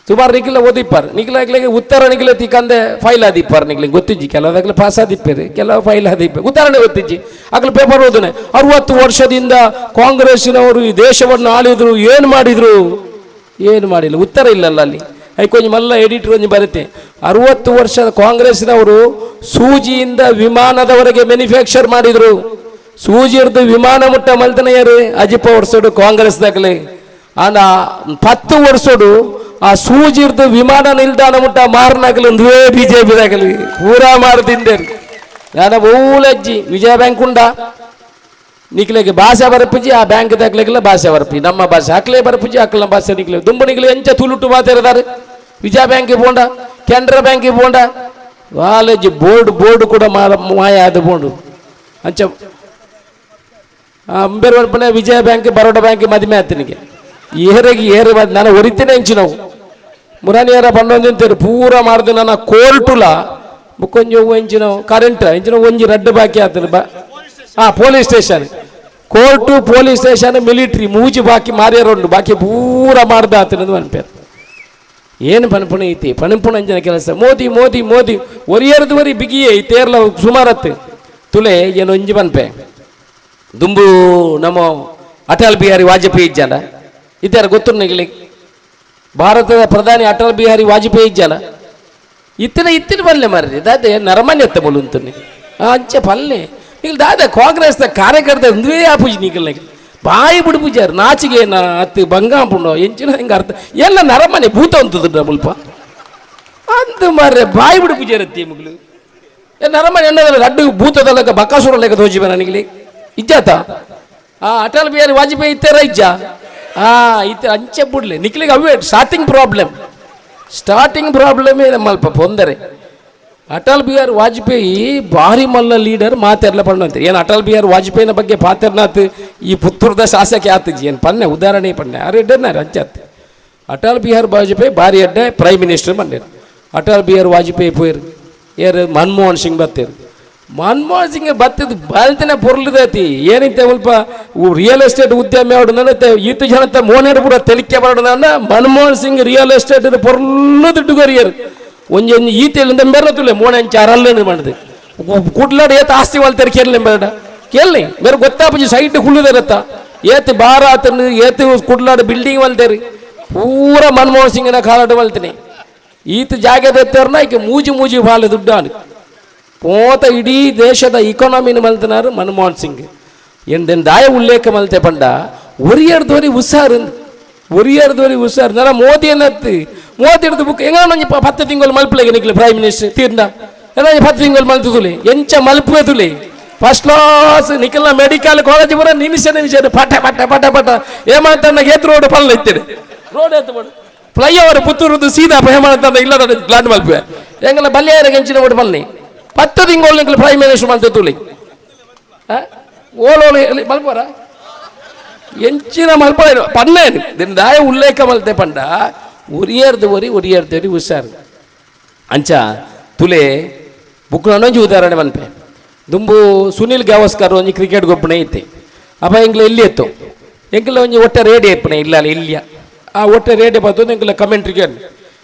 S1: ಸುಮಾರು ನಿಖಿಲ ಓದಿಪ್ಪಾರ ನಿಖಿಲಾಗ್ಲಿಗೆ ಉತ್ತರ ನಿಖಿಲ ತಿಕ್ಕಂದೆ ಫೈಲ್ ಆದಿಪ್ಪಾರ ನಿಖಿಲಿಗೆ ಗೊತ್ತಿಜ್ಜಿ ಕೆಲವದಾಗ್ಲಿ ಪಾಸ್ ಆದಿಪ್ಪೇರಿ ಕೆಲವು ಫೈಲ್ ಆದಿಪ್ಪೆ ಉತ್ತರನೇ ಗೊತ್ತಿಜ್ಜಿ ಆಗ್ಲಿ ಪೇಪರ್ ಓದನೆ 60 ವರ್ಷದಿಂದ ಕಾಂಗ್ರೆಸ್ಸಿನವರು ಈ ದೇಶವನ್ನು ಆಳಿದ್ರು ಏನು ಮಾಡಿಲ್ಲ ಉತ್ತರ ಇಲ್ಲಲ್ಲ ಅಲ್ಲಿ ಐಕೊಂಜಿ ಮಲ್ಲ ಎಡಿಟರ್ ಒಂಜಿ ಬರುತ್ತೆ 60 ವರ್ಷದ ಕಾಂಗ್ರೆಸ್ಸಿನವರು ಸೂಜಿಯಿಂದ ವಿಮಾನದವರೆಗೆ ಮ್ಯಾನುಫ್ಯಾಕ್ಚರ್ ಮಾಡಿದ್ರು ಸೂಜಿ ಇರ್ದು ವಿಮಾನ ಮುಟ್ಟ ಮಲ್ತನೆಯರು ಅಜಿಪ್ಪ ವರ್ಷೋಡು ಕಾಂಗ್ರೆಸ್ ದಾಗಲಿ ಆನ 10 ವರ್ಷೋಡು ಆ ಸೂಜಿರ್ದು ವಿಮಾನ ನಿಲ್ದಾಣ ಮುಟ್ಟ ಮಾರನಾಗಲಿ ಒಂದೇ ಬಿಜೆಪಿದಾಗಲಿ ಪೂರಾ ಮಾರುತ್ತಿಂದೇರು ನಾನು ಊಲಜ್ಜಿ ವಿಜಯ ಬ್ಯಾಂಕ್ ಉಂಡ ನಿಕ್ಲೆಗೆ ಭಾಷೆ ಬರಪುಜಿ ಆ ಬ್ಯಾಂಕ್ ದಾಗ್ಲೆಲ್ಲ ಭಾಷೆ ಬರಪಿ ನಮ್ಮ ಭಾಷೆ ಹಾಕ್ಲೇ ಬರಪುಜಿ ಹಾಕ್ಲ ಭಾಷೆ ನಿಕ್ಲೆ ದುಂಬನಿಗ್ಲೆ ಎಂಚ ತುಳುಟು ಮಾತಾಡಿದಾರೆ ವಿಜಯ ಬ್ಯಾಂಕಿಗೆ ಬೋಂಡ ಕೆನರಾ ಬ್ಯಾಂಕಿಗೆ ಬೋಂಡ ವಾಲಜ್ಜಿ ಬೋರ್ಡ್ ಕೂಡ ಮಾಯ ಆದ ಬೋಂಡು ಅಂಚ ಅಂಬೇರ್ ಬರ್ಪನೆ ವಿಜಯ ಬ್ಯಾಂಕ್ ಬರೋಡ ಬ್ಯಾಂಕ್ ಮದುವೆ ಆತನಿಗೆ ಏರೆ ನಾನು ಹೊರಿತೇನೆ ಹೆಂಚು ನಾವು ಮುರಾನಿಯರ ಬಂಡೊಂದಿಂತೇರು ಪೂರ ಮಾಡಿದ ನನ್ನ ಕೋರ್ಟುಲ ಬುಕ್ಕೊಂಜಿ ಹೆಂಚು ನಾವು ಕರೆಂಟ್ ಹೆಂಚಿನ ಒಂಜಿ ರಡ್ಡು ಬಾಕಿ ಆತನ police station court police station military ಮೂಜಿ ಬಾಕಿ ಮಾರ್ಯಾರುಂಡು ಬಾಕಿ ಪೂರ ಮಾಡ್ದ ಆತನದು ಅನ್ಪೇರು ಏನು ಪಣಪುಣ ಐತಿ ಪಣಪುಣ ಅಂಜನ ಕೆಲಸ ಮೋದಿ ಮೋದಿ ಮೋದಿ ಒರಿಯರ್ದುವರಿ ಬಿಗಿಯೇ ಐತೇರ್ಲ ಸುಮಾರತ್ತು ತುಲೆ ಏನು ಒಂಜಿ ಪನ್ಪೆ ದುಂಬು ನಮ್ಮ ಅಟಲ್ ಬಿಹಾರಿ ವಾಜಪೇಯಿ ಇಜ್ಜಾನ ಇದ್ದಾರ ಗೊತ್ತು ನಿಗಲಿ ಭಾರತದ ಪ್ರಧಾನಿ ಅಟಲ್ ಬಿಹಾರಿ ವಾಜಪೇಯಿ ಇಜ್ಜಾನ ಇತ್ತಿನ ಪಲ್ಲೆ ಮಾರ್ರಿ ದಾದೆ ನರಮನ್ಯ ಎತ್ತ ಬೋಲುಂತನಿ ಅಂಚೆ ಪಲ್ಲೆ ಈಗ ದಾದ ಕಾಂಗ್ರೆಸ್ ಕಾರ್ಯಕರ್ತ ಒಂದೇ ಆಪೂಜಿ ನಿಗಲ್ ಬಾಯಿ ಬಿಡು ಪೂಜಾರು ನಾಚಿಗೆ ಅತ್ತು ಬಂಗಾಂಪುಂಡೋ ಎಂಚಿನ ಹೆಂಗೆ ಅರ್ಥ ಎಲ್ಲ ನರಮನೆ ಭೂತ ಅಂತದ ಮುಲ್ಪ ಅಂದು ಮಾರ್ರೆ ಬಾಯಿ ಬಿಡು ಪೂಜಾರ ಎತ್ತಿ ಮುಗ್ಲು ನರಮನೆ ಎನ್ನದಲ್ಲ ರಡ್ಡು ಭೂತದಲ್ಲಕ ಬಕಾಸುರ ಲೆಕ್ಕ ತೋಜಿಬ ನನಗೆ ಇಜ್ಜಾತ ಅಟಲ್ ಬಿಹಾರಿ ವಾಜಪೇಯಿ ಇತ್ತಾರ ಇಜ್ಜ ಇತ್ತ ಅಂಚೆ ಬಿಡ್ಲೆ ನಿಕ್ಲಿಗೆ ಅವೇ ಸ್ಟಾರ್ಟಿಂಗ್ ಪ್ರಾಬ್ಲಮೇ ನಮ್ಮಲ್ಪ ತೊಂದರೆ ಅಟಲ್ ಬಿಹಾರಿ ವಾಜಪೇಯಿ ಭಾರಿ ಮಲ್ಲ ಲೀಡರ್ ಮಾತೆರ್ಲ ಪಣ್ಣಂತೆ ಏನು ಅಟಲ್ ಬಿಹಾರಿ ವಾಜಪೇಯಿನ ಬಗ್ಗೆ ಪಾತೆರ್ನಾಥ್ ಈ ಪುತ್ತೂರದ ಶಾಸಕ ಆತಜಿ ಏನು ಪನ್ನೆ ಉದಾಹರಣೆ ಪನ್ನೆ ಯಾರು ಎಡ್ಡನಾರ ಅಂಚಾತ್ ಅಟಲ್ ಬಿಹಾರಿ ವಾಜಪೇಯಿ ಭಾರಿ ಎಡ್ಡೆ ಪ್ರೈಮ್ ಮಿನಿಸ್ಟರ್ ಬಂದಿರು ಅಟಲ್ ಬಿಹಾರಿ ವಾಜಪೇಯಿ ಪೋಯ್ರು ಏರು ಮನಮೋಹನ್ ಸಿಂಗ್ ಬತ್ತೇರು ಮನಮೋಹನ್ ಸಿಂಗ್ ಬತ್ತಿದ್ದು ಬಾಲ್ತನೇ ಪೊರ್ಲದೈತಿ ಏನಿತ್ತೆ ಸ್ವಲ್ಪ ರಿಯಲ್ ಎಸ್ಟೇಟ್ ಉದ್ಯಮ ಆಡೋದಂತೆ ಈತು ಜನತೆ ಮೋನೇರು ಪೂರ ತೆಲಿಕೆ ಮಾಡೋದನ್ನ ಮನಮೋಹನ್ ಸಿಂಗ್ ರಿಯಲ್ ಎಸ್ಟೇಟ್ ಪೊರ್ಲು ದುಡ್ಡುಗರಿಯರು ಒಂಜಿ ಈತೆಲಿಂದ ಮೆರತುಲೆ ಮೋಣಂಚ ಅರಲ್ಲೇನು ಮಾಡಿದೆ ಕುಡ್ಲಾಡ ಏತ ಆಸ್ತಿ ವಾಲ್ತಾರೆ ಕೇಳಲಿ ಬೇಡ ಕೇಳಿ ಬೇರೆ ಗೊತ್ತಾಪಜಿ ಸೈಟ್ ಕುಳ್ಳುದಿರತ್ತ ಏತ್ ಬಾರ ಆತನು ಏತ್ ಕುಡ್ಲಾಡ ಬಿಲ್ಡಿಂಗ್ ವಾಲ್ತೇರಿ ಪೂರ ಮನಮೋಹನ್ ಸಿಂಗಿನ ಕಾಲಾಟ ವಾಲ್ತೀನಿ ಈತ ಜಾಗದ ಎತ್ತಾರನ ಈಗ ಮೂಜಿ ಬಾಳ ದುಡ್ಡು ಪೋತ ಇಡೀ ದೇಶದ ಇಕಾನಮಿನ ಮಲ್ತನಾರು ಮನಮೋಹನ್ ಸಿಂಗ್ ಎಂದೆನ್ ದಾಯ ಉಲ್ಲೇಖ ಮಲ್ತೆ ಪಂಡ ಒರಿಯರ್ದೋರಿ ಉಸಾರು ನರ ಮೋದಿ ಅನ್ನತ್ತು ಮೋದಿ ಹಿಡಿದು ಬುಕ್ ಹೆಂಗ 10 ತಿಂಗಳು ಮಲ್ಪಲೆಗೆ ನಿಕ್ಲಿ ಪ್ರೈಮ್ ಮಿನಿಸ್ಟರ್ ತೀರ್ನ ಎಲ್ಲ 10 ತಿಂಗಳು ಮಲ್ತುದುಲೆ ಎಂಚ ಮಲ್ಪುವೆ ತುಲೆ ಫಸ್ಟ್ ಕ್ಲಾಸ್ ನಿಖಿಲ್ನ ಮೆಡಿಕಲ್ ಕಾಲೇಜ್ ಬರ ನಿಮಿಷ ಪಟ ಹೇಮಂತಣ್ಣ ಏತ್ ರೋಡ್ ಪಲ್ಲ ಇತ್ತೇನೆ ರೋಡ್ ಎತ್ತು ಮಾಡು ಫ್ಲೈಓವರ್ ಪುತ್ತೂರದ್ದು ಸೀದಾ ಹೇಮಂತಣ್ಣ ಇಲ್ಲ ಲ್ಯಾಂಡ್ ಮಲ್ಪುವೆ ಹೆಂಗಲ್ಲ ಬಲ್ಯಾರ ಎಂಚಿನ ಓಡ್ ಪಲ್ನಿ 10 ತಿಂಗಳು ನಿಕ್ಲಿ ಪ್ರೈಮ್ ಮಿನಿಸ್ಟರ್ ಮಲ್ತೆ ತುಲಿ ಓಲೋಲಿ ಮಲ್ಪರ ಎಂಚಿನ ಮಲ್ಪ ಪನ್ನೇನು ದಿನ ದಾಯ ಉಲ್ಲೇಖ ಮಲ್ತೆ ಪಂಡ ಒರಿಯರ್ದವರಿ ಹುಷಾರು ಅಂಚ ತುಲೆ ಬುಕ್ ನೊಂಜಿ ಉದಾಹರಣೆ ಮನ್ಪೆ ದುಂಬು ಸುನಿಲ್ ಗವಾಸ್ಕರ್ ಒಂಜಿ ಕ್ರಿಕೆಟ್ ಗೊಬ್ಬಣೆ ಐತೆ ಅಪ್ಪ ಎಂಗ್ಲ ಎಲ್ಲಿ ಎತ್ತು ಎಂಗ್ಲ ಒಂಜಿ ಒಟ್ಟೆ ರೇಡಿಯೋ ಇಪ್ಪಣೆ ಇಲ್ಲ ಇಲ್ಲಿಯ ಆ ಒಟ್ಟೆ ರೇಡಿಯೋ ಬರ್ತದೆ ಎಂಗ್ಲ ಕಮೆಂಟ್ರಿ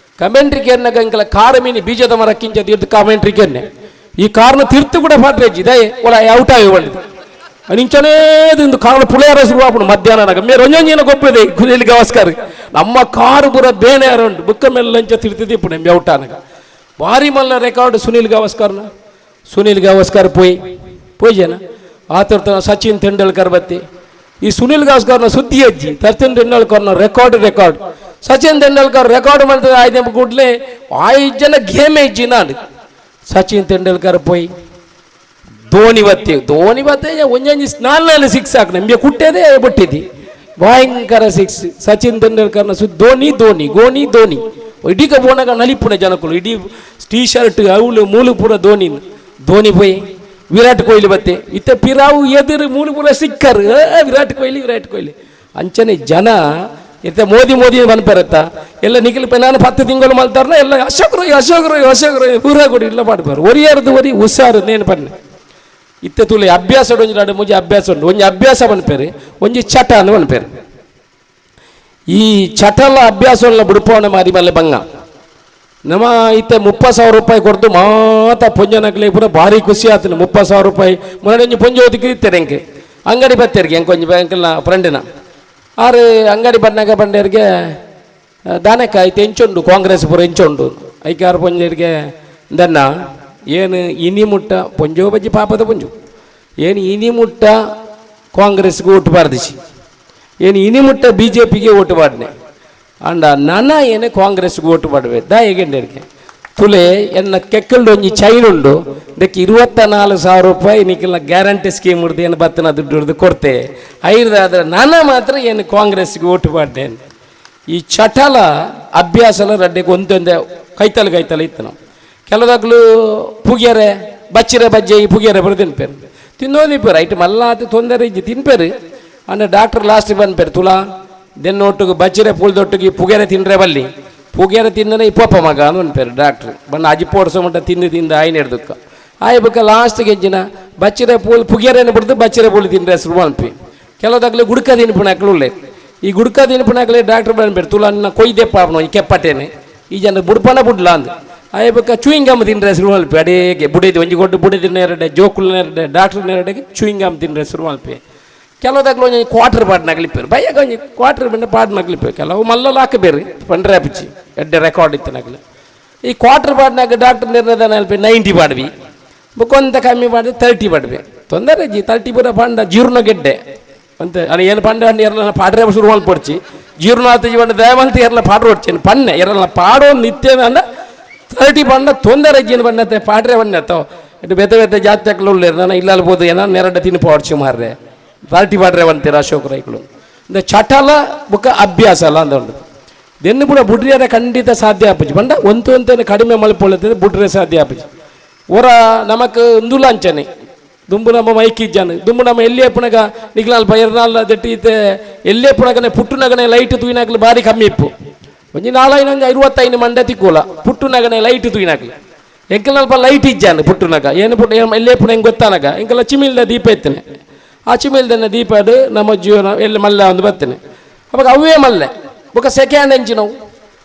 S1: ಕೇರ್ನಾಗ ಎಂಗ್ಲ ಕಾರು ಮೀನಿ ಬೀಜದ ಮರ ಕಿಂಚ ತೀರ್ತು ಕಮೆಂಟ್ರಿ ಕೇರ್ನೆ ಈ ಕಾರ್ನ ತಿರ್ತು ಕೂಡ ಪಾಟ್ರೇಜಿ ಇದೇ ಒಳ ಔಟ್ ಆಗಿ ಬಂದಿದೆ ನಿಂಚನೇದು ಕಾರಣ ಪುಳಿಯಾರ ಶುರುವಾಪುಡು ಮಧ್ಯಾಹ್ನ ಮೇರೆ ಒಂಜೊಂಜಿನ ಗೊಬ್ಬದೆ ಸುನಿಲ್ ಗವಾಸ್ಕರ್ ನಮ್ಮ ಕಾರು ಪೂರ ಬೇನೆ ಅರೌಂಡು ಬುಕ್ಕ ಮೇಲೆ ಲಂಚ ತಿರ್ತಿದ್ದೆ ಪುಣೆ ಔಟಾನಾಗ ಭಾರಿ ಮಲ್ಲ ರೆಕಾರ್ಡ್ ಸುನಿಲ್ ಗವಾಸ್ಕರ್ ಪೋಯ್ ಜನ ಆತರ್ತ ಸಚಿನ್ ತೆಂಡೂಲ್ಕರ್ ಬತ್ತಿ ಈ ಸುನಿಲ್ ಗವಾಸ್ಕರ್ನ ಸುದ್ದಿ ಅಜ್ಜಿ ಸಚಿನ್ ತೆಂಡೂಲ್ಕರ್ನ ರೆಕಾರ್ಡ್ ಸಚಿನ್ ತೆಂಡೂಲ್ಕರ್ ರೆಕಾರ್ಡ್ ಮಾಡ್ತದೆ 5 ಕೂಡಲೇ 5 ಜನ ಗೇಮೇ ಇಜ್ಜಿ ನಾನು ಸಚಿನ್ ತೆಂಡೂಲ್ಕರ್ ಪೋಯ್ ಧೋನಿ ಬತ್ತೆ ಒಂಜಿ 4 ಸಿಕ್ಸ್ ಹಾಕ್ ನಮಗೆ ಕುಟ್ಟೇದೇ ಬಿಟ್ಟಿದ್ದಿ ಭಯಂಕರ ಸಿಕ್ಸ್ ಸಚಿನ್ ತೆಂಡೂಲ್ಕರ್ನ ಗೋನಿ ಇಡೀ ಬೋನಾಗ ನಲಿಪುಣ ಜನಕ್ಕಳು ಇಡೀ ಟೀ ಶರ್ಟ್ ಅವಳು ಮೂಲು ಪೂರ ಧೋನಿ ಪೋಯ್ ವಿರಾಟ್ ಕೊಹ್ಲಿ ಬತ್ತೆ ಇತ್ತ ಪಿರಾವು ಎದುರು ಮೂಲು ಪೂರ ಸಿಕ್ಕರ್ ವಿರಾಟ್ ಕೊಹ್ಲಿ ಅಂಚನೆ ಜನ ಇತ್ತ ಮೋದಿ ಬನ್ಪರತ್ತ ಎಲ್ಲ ನಿಖಿಲ್ ನಾನು 10 ತಿಂಗಳು ಮಲ್ತಾರನ ಎಲ್ಲ ಅಶೋಕರು ಪೂರ ಕೊಡಿ ಇಲ್ಲ ಮಾಡ್ಬಾರು ಒರಿಯರ್ದು ಹುಷಾರು ನೇನು ಪನ್ನೆ ಇತ್ತೆ ತುಲೆ ಅಭ್ಯಾಸ ಮುಂಜಿ ಅಭ್ಯಾಸ ಉಂಟು ಒಂಜಿ ಅಭ್ಯಾಸ ಬನ್ಪೇರು ಒಂಜಿ ಚಟ ಅನ್ನು ಬನ್ಪೇರು ಈ ಚಟಲ ಅಭ್ಯಾಸ ಬಿಡುಪವನ ಮಾರಿ ಮಲ್ಲೆ ಬಂಗ ನಮ್ಮ ಇತ್ತೆ 30,000 ರೂಪಾಯಿ ಕೊಡ್ದು ಮಾತ ಪೊಂಜನಕ್ಲೆ ಪೂರ ಭಾರಿ ಖುಷಿ ಆತನು 30,000 ರೂಪಾಯಿ ಮೊನ್ನೆ ಒಂಜಿ ಪೊಂಜ ಓದಿಗೆ ಇರ್ತಾರೆ ಹೆಂಗೆ ಅಂಗಡಿ ಬತ್ತೇರಿಗೆ ಹೆಂಗೆ ಒಂಜಿ ಬ್ಯಾಂಕಲ್ನ ಫ್ರೆಂಡಿನ ಆರು ಅಂಗಡಿ ಬಂದಾಗ ಬಂಡೇರಿಗೆ ದಾನಕ್ಕಾಯ್ತು ಎಂಚುಂಡು ಕಾಂಗ್ರೆಸ್ ಪೂರ ಎಂಚುಂಡು ಐಕಾರು ಪೊಂಜರಿಗೆ ದನ್ನ ಏನು ಇನಿ ಮುಟ್ಟ ಪೊಂಜೋ ಬಜ್ಜಿ ಪಾಪದ ಪೊಂಜು ಏನು ಇನಿ ಮುಟ್ಟ ಕಾಂಗ್ರೆಸ್ಗೆ ಓಟು ಬಾರ್ದಿಸಿ ಏನು ಇನಿ ಮುಟ್ಟ BJPಗೆ ಓಟು ಬಾಡ್ನೆ ಅಂಡ ನನ್ನ ಏನೇ ಕಾಂಗ್ರೆಸ್ಗೆ ಓಟು ಮಾಡಬೇಕು ದಾ ಹೇಗೆಂಡರಿಗೆ ತುಲೆ ಎನ್ನ ಕೆಕ್ಕಲ್ಡು ಒಂಜಿ ಚೈನ್ ಉಂಡು ಇದಕ್ಕೆ 24,000 ರೂಪಾಯಿ ನಿಖಿಲ್ನ ಗ್ಯಾರಂಟಿ ಸ್ಕೀಮ್ ಹಿಡ್ದು ಏನು ಬತ್ತನ ದುಡ್ಡು ಹಿಡ್ದು ಕೊಡ್ತೆ ಐದಾದ್ರೆ ನಾನು ಮಾತ್ರ ಏನು ಕಾಂಗ್ರೆಸ್ಗೆ ಓಟು ಮಾಡ್ದೇನೆ. ಈ ಚಟಲ ಅಭ್ಯಾಸಲ ರಡ್ಡೆಗೆ ಒಂದೊಂದೇ ಕೈತಲು ಇತ್ತು ನಾವು ಕೆಲದಾಗ್ಲೂ ಪುಗಿಯರೆ ಬಚ್ಚಿರೆ ಬಜ್ಜೆ ಈ ಪುಗಿಯರೆ ಬರು ತಿನ್ಪೇರು ತಿನ್ನೋದಿಪ್ಪೇರು ಐಟು ಮಲ್ಲ ಅದು ತೊಂದರೆ ಇಜ್ಜಿ ತಿನ್ಪೇರು ಅಂದ್ರೆ ಡಾಕ್ಟರ್ ಲಾಸ್ಟ್ ಬಂದ್ಪೇರು ತುಲಾ ದೆನ್ನೊಟ್ಟಿಗೆ ಬಚ್ಚಿರೆ ಪುಳ್ದೊಟ್ಟಿಗೆ ಪುಗೆರೆ ತಿನ್ರೆ ಬಲ್ಲಿ ಪುಗೆರೆ ತಿಂದರೆ ಇಪ್ಪಪ್ಪ ಮಗ ಅಂದ್ಪೇರು ಡಾಕ್ಟ್ರು ಬಣ್ಣ ಅಜಿ ಪೋಡ್ಸೋ ಮಟ್ಟ ತಿಂದು ಆಯ್ನ ಹಿಡ್ದಕ್ಕ ಆಯ್ಬೇಕ ಲಾಸ್ಟ್ಗೆ ಹೆಜ್ಜಿನ ಬಚ್ಚಿರೆ ಪೂಲ್ ಪುಗೆರೆಯನ್ನು ಬಿಡ್ದು ಬಚ್ಚಿರೆ ಪೂಲ್ ತಿಂದ್ರೆ ಶುರು ಅನ್ಪಿ ಕೆಲದಾಗ್ಲೂ ಗುಡ್ಕ ತಿನ್ಪುಣಾಕ್ಲು ಉಳ್ಳೆ ಈ ಗುಡ್ಕ ತಿನ್ಪುಣಾಕ್ಲೆ ಡಾಕ್ಟ್ರ್ ಬಂದ್ಬೇರು ತುಲಾ ನನ್ನ ಕೊಯ್ದೆಪ್ಪ ಅವನು ಈ ಕೆಪ್ಪಟ್ಟೇನೆ ಈ ಜನ ಬುಡ್ಪಣ ಬುಡ್ಲ ಅಂದ್ ಆಯ್ಬೇಕ ಚೂಯಿಂಗಮ್ಮ ತಿಂದ್ರೆ ಶುರು ಅಲ್ಪಿ ಅಡೇಗೆ ಬುಡಿದು ಒಂಜಿ ಕೊಟ್ಟು ಬುಡಿದಿನ ಎರಡೆ ಜೋಕುಲ್ನ ಎರಡೆ ಡಾಕ್ಟ್ರನ್ನ ಎರಡೆಗೆ ಚೂಯಿಂಗಮ್ಮ ತಿಂದ್ರೆ ಶುರು ಅಲ್ಪಿ ಕೆಲವುದಾಗ್ಲೂ ಒಂಜಿ ಕ್ವಾರ್ಟರ್ ಪಾಡ್ ನಗಲಿಪ್ಪೇರು ಬಯ್ಯಾಗ ಒಂಜಿ ಕ್ವಾರ್ಟರ್ ಬಂದ ಪಾಡ್ ನಗಲಿಪ್ಪೇರು ಕೆಲವು ಮಲ್ಲಲ್ಲಿ ಹಾಕಬೇರಿ ಪಂಡ್ರೆ ಹಪ್ಪಿಚ್ಚಿ ಎಡ್ಡೆ ರೆಕಾರ್ಡ್ ಇತ್ತು ನಗಲು ಈ ಕ್ವಾರ್ಟರ್ ಪಾಡ್ನಾಗ ಡಾಕ್ಟರ್ ನಿರ್ಣಯ ಅಲ್ಪಿ 90 ಪಾಡ್ವಿ ಕೊಂತ ಕಮ್ಮಿ ಮಾಡಿದ್ರೆ 30 ಪಾಡ್ವಿ ತೊಂದರೆ ಜಿ 30 ಪೂರ ಪಂಡ ಜೀರ್ಣ ಗೆಡ್ಡೆ ಅಂತ ಅಲ್ಲಿ ಏನು ಪಂಡ ಎರಲ ಪಾಡ್ರೆ ಶುರು ಮಾಡಿ ಪೊಡ್ಚಿ ಜೀರ್ಣ ಆತ ಜೀವನ ದಯವಂತ ಎರಲ ಪಾಡ್ರು ಹೊಡ್ಚೇನು ಪನ್ನೆ ಎರಲ ಪಾಡೋ ನಿತ್ಯ ಅಂದ 30 ಪಂಡ ತೊಂದರೆ ಜೀನು ಬಣ್ಣತೆ ಪಾಡ್ರೆ ಬಣ್ಣತ್ತೋ ಇಟ್ಟು ಬೇತೆ ಜಾತಿ ಹಾಕಲು ಉಳ್ಳೇರು ನಾನು ಇಲ್ಲ ಅಲ್ಬೋದು ಏನೋ ನೆರಡ ತಿನ್ನು ಪೋಡ್ಚಿ ಮಾರ್ರೆ 30 ಪಾಡ್ರೆ ಬಂತೀರ ಅಶೋಕ್ ರೈಗಳು ಇಂದ ಚಟಲ ಬುಕ್ಕ ಅಭ್ಯಾಸ ಅಲ್ಲ ಅಂದ ಉಂಟು ದೆನ್ನು ಕೂಡ ಬುಡ್ರಿಯರ ಖಂಡಿತ ಸಾಧ್ಯ ಆಪಜಿ ಬಂಡ ಒಂತೇನೆ ಕಡಿಮೆ ಮಲ್ಪೊಳ್ಳತ್ತದೆ ಬುಡ್ರೆ ಸಾಧ್ಯ ಆಪಜಿ ಓರ ನಮಕ್ ಒಂದುಲ ಅಂಚನೆ ದುಂಬು ನಮ್ಮ ಮೈಕಿಜ್ಜಾನು ದುಂಬು ನಮ್ಮ ಎಲ್ಲೇ ಪುಣಗ ನಿಗ್ಲಾಲ್ಪ ಎರನಾಲ್ ದಟ್ಟಿತೆ ಎಲ್ಲೇ ಪುಣಗನೆ ಪುಟ್ಟುನಗನೆ ಲೈಟ್ ತೂಯಿನಾಗ್ಲು ಭಾರಿ ಕಮ್ಮಿ ಇಪ್ಪು ಒಂಜಿ 455 ಮಂಡೆ ತಿಕ್ಕೋಲ ಪುಟ್ಟುನಗನೆ ಲೈಟ್ ತೂಯಿನಾಗ್ಲು ಎಂಕಲ್ನಲ್ಪ ಲೈಟ್ ಇಜ್ಜಾನು ಪುಟ್ಟುನಗ ಏನು ಪುಟ್ಟ ಎಲ್ಲೇ ಪುಣ ಹೆಂಗೆ ಗೊತ್ತಾನಗ ಎಂಕಲ್ಲ ಚಿಮಿಲ್ದ ದೀಪ ಎತ್ತನೆ ಆ ಚಿಮಿಲ್ದನ್ನ ದೀಪ ಅದು ನಮ್ಮ ಜೀವನ ಎಲ್ಲಿ ಮಲ್ಲ ಒಂದು ಬರ್ತೇನೆ ಅವಾಗ ಅವೇ ಮಲ್ಲೆ ಬೊಕ್ಕ ಸೆಕೆಂಡ್ ಎಂಚಿ ನಾವು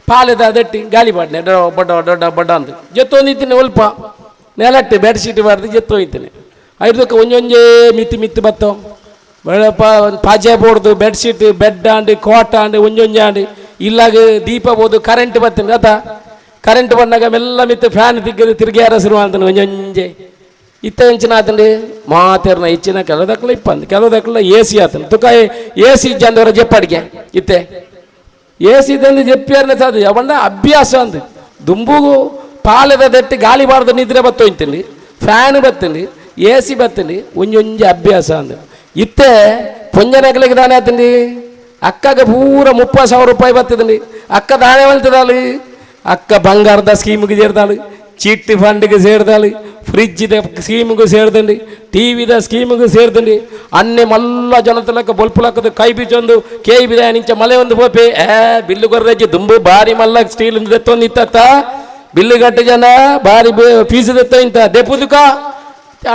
S1: ಪಾಲೆದ ದಟ್ಟಿ ಗಾಳಿ ಬಾಡ್ನೆ ಬಡ್ಡ ಅಂತ ಜೊತ್ತೊಂದಿದ್ದೀನಿ ಒಲ್ಪ ನೆಲಟ್ಟು ಬೆಡ್ಶೀಟ್ ಬಾರ್ದು ಜೊತ್ತೊಯ್ತೇನೆ ಐದಕ್ಕೆ ಒಂಜೊಂಜೇ ಮಿತ್ತು ಬತ್ತೋ ಬೆಳಪ ಪಾಜೆ ಬೋಡ್ದು ಬೆಡ್ಶೀಟ್ ಬೆಡ್ ಆಂಡು ಕೋಟ ಆಂಡು ಒಂಜೊಂಜೆ ಆಂಡು ಇಲ್ಲಾಗ ದೀಪ ಬೋದು ಕರೆಂಟ್ ಬರ್ತೇನೆ ಅದ ಕರೆಂಟ್ ಬಂದಾಗ ಮೆಲ್ಲ ಮಿತ್ತು ಫ್ಯಾನ್ ತಿಕ್ಕದು ತಿರುಗ್ಯಾರ ಶುರು ಅಂತಾನೆ ಒಂಜೊಂಜೆ ಇತ್ತ ಹೆಂಚಿನ ಆತಂಡಿ ಮಾತೇರ್ನ ಹೆಚ್ಚಿನ ಕೆಲದಕ್ಕಲ್ಲ ಇಪ್ಪಂದು ಕೆಲದಕ್ಕಲ್ಲ ಎ ಸಿ ಆತನ ತುಕ ಎ ಸಿ ಇಜ್ಜಂದವರ ಜಪ್ಪಡಿಗೆ ಇತ್ತೆ ಎ ಸಿ ತಂದು ಜಪ್ಪಿಯರ್ನ ಸಾಧ್ಯ ಯಾವಂಡ ಅಭ್ಯಾಸ ಅಂದು ದುಂಬುಗು ಪಾಲದ ದಟ್ಟಿ ಗಾಳಿ ಬಾರ್ದು ನಿದ್ರೆ ಬತ್ತೋಯ್ತೀನಿ ಫ್ಯಾನ್ ಬತ್ತಂಡಿ ಎ ಸಿ ಬತ್ತಂಡಿ ಒಂಜೊಂಜಿ ಅಭ್ಯಾಸ ಅಂದು ಇತ್ತೆ ಪೊಂಜನಗಳಿಗೆ ದಾನೆ ಆತಂಡಿ ಅಕ್ಕಗೆ ಪೂರ 30,000 ರೂಪಾಯಿ ಬರ್ತದಂಡಿ ಅಕ್ಕ ದಾನೆ ಬಲ್ತದಾಳು ಅಕ್ಕ ಬಂಗಾರದ ಸ್ಕೀಮ್ಗೆ ಸೇರ್ದಾಳು ಚಿಟ್ ಫಂಡ್ಗೆ ಸೇರ್ದಾಳು ಫ್ರಿಜ್ದ ಸ್ಕೀಮ್ಗೂ ಸೇರ್ದಂಡಿ ಟಿವಿದ ಸ್ಕೀಮ್ಗೂ ಸೇರ್ದಂಡಿ ಅನ್ನೆ ಮಲ್ಲ ಜನತಲಕ್ಕ ಬೊಲ್ಪುಲಕ್ಕದ ಕೈ ಬೀಜೊಂದು ಕೈ ಬಿದ ನಿಂಚ ಮಳೆ ಒಂದು ಪೋಪೆ ಬಿಲ್ಲು ಗೊರ್ರಜ್ಜಿ ದುಂಬು ಭಾರಿ ಮಲ್ಲ ಸ್ಟೀಲ್ ದೆತ್ತೊಂದು ಇತ್ತ ಬಿಲ್ಲು ಗಟ್ಟೆ ಜನ ಭಾರಿ ಫೀಸ್ ದೆತ್ತೋ ಇಂತ ದೆಪ್ಪುದುಕ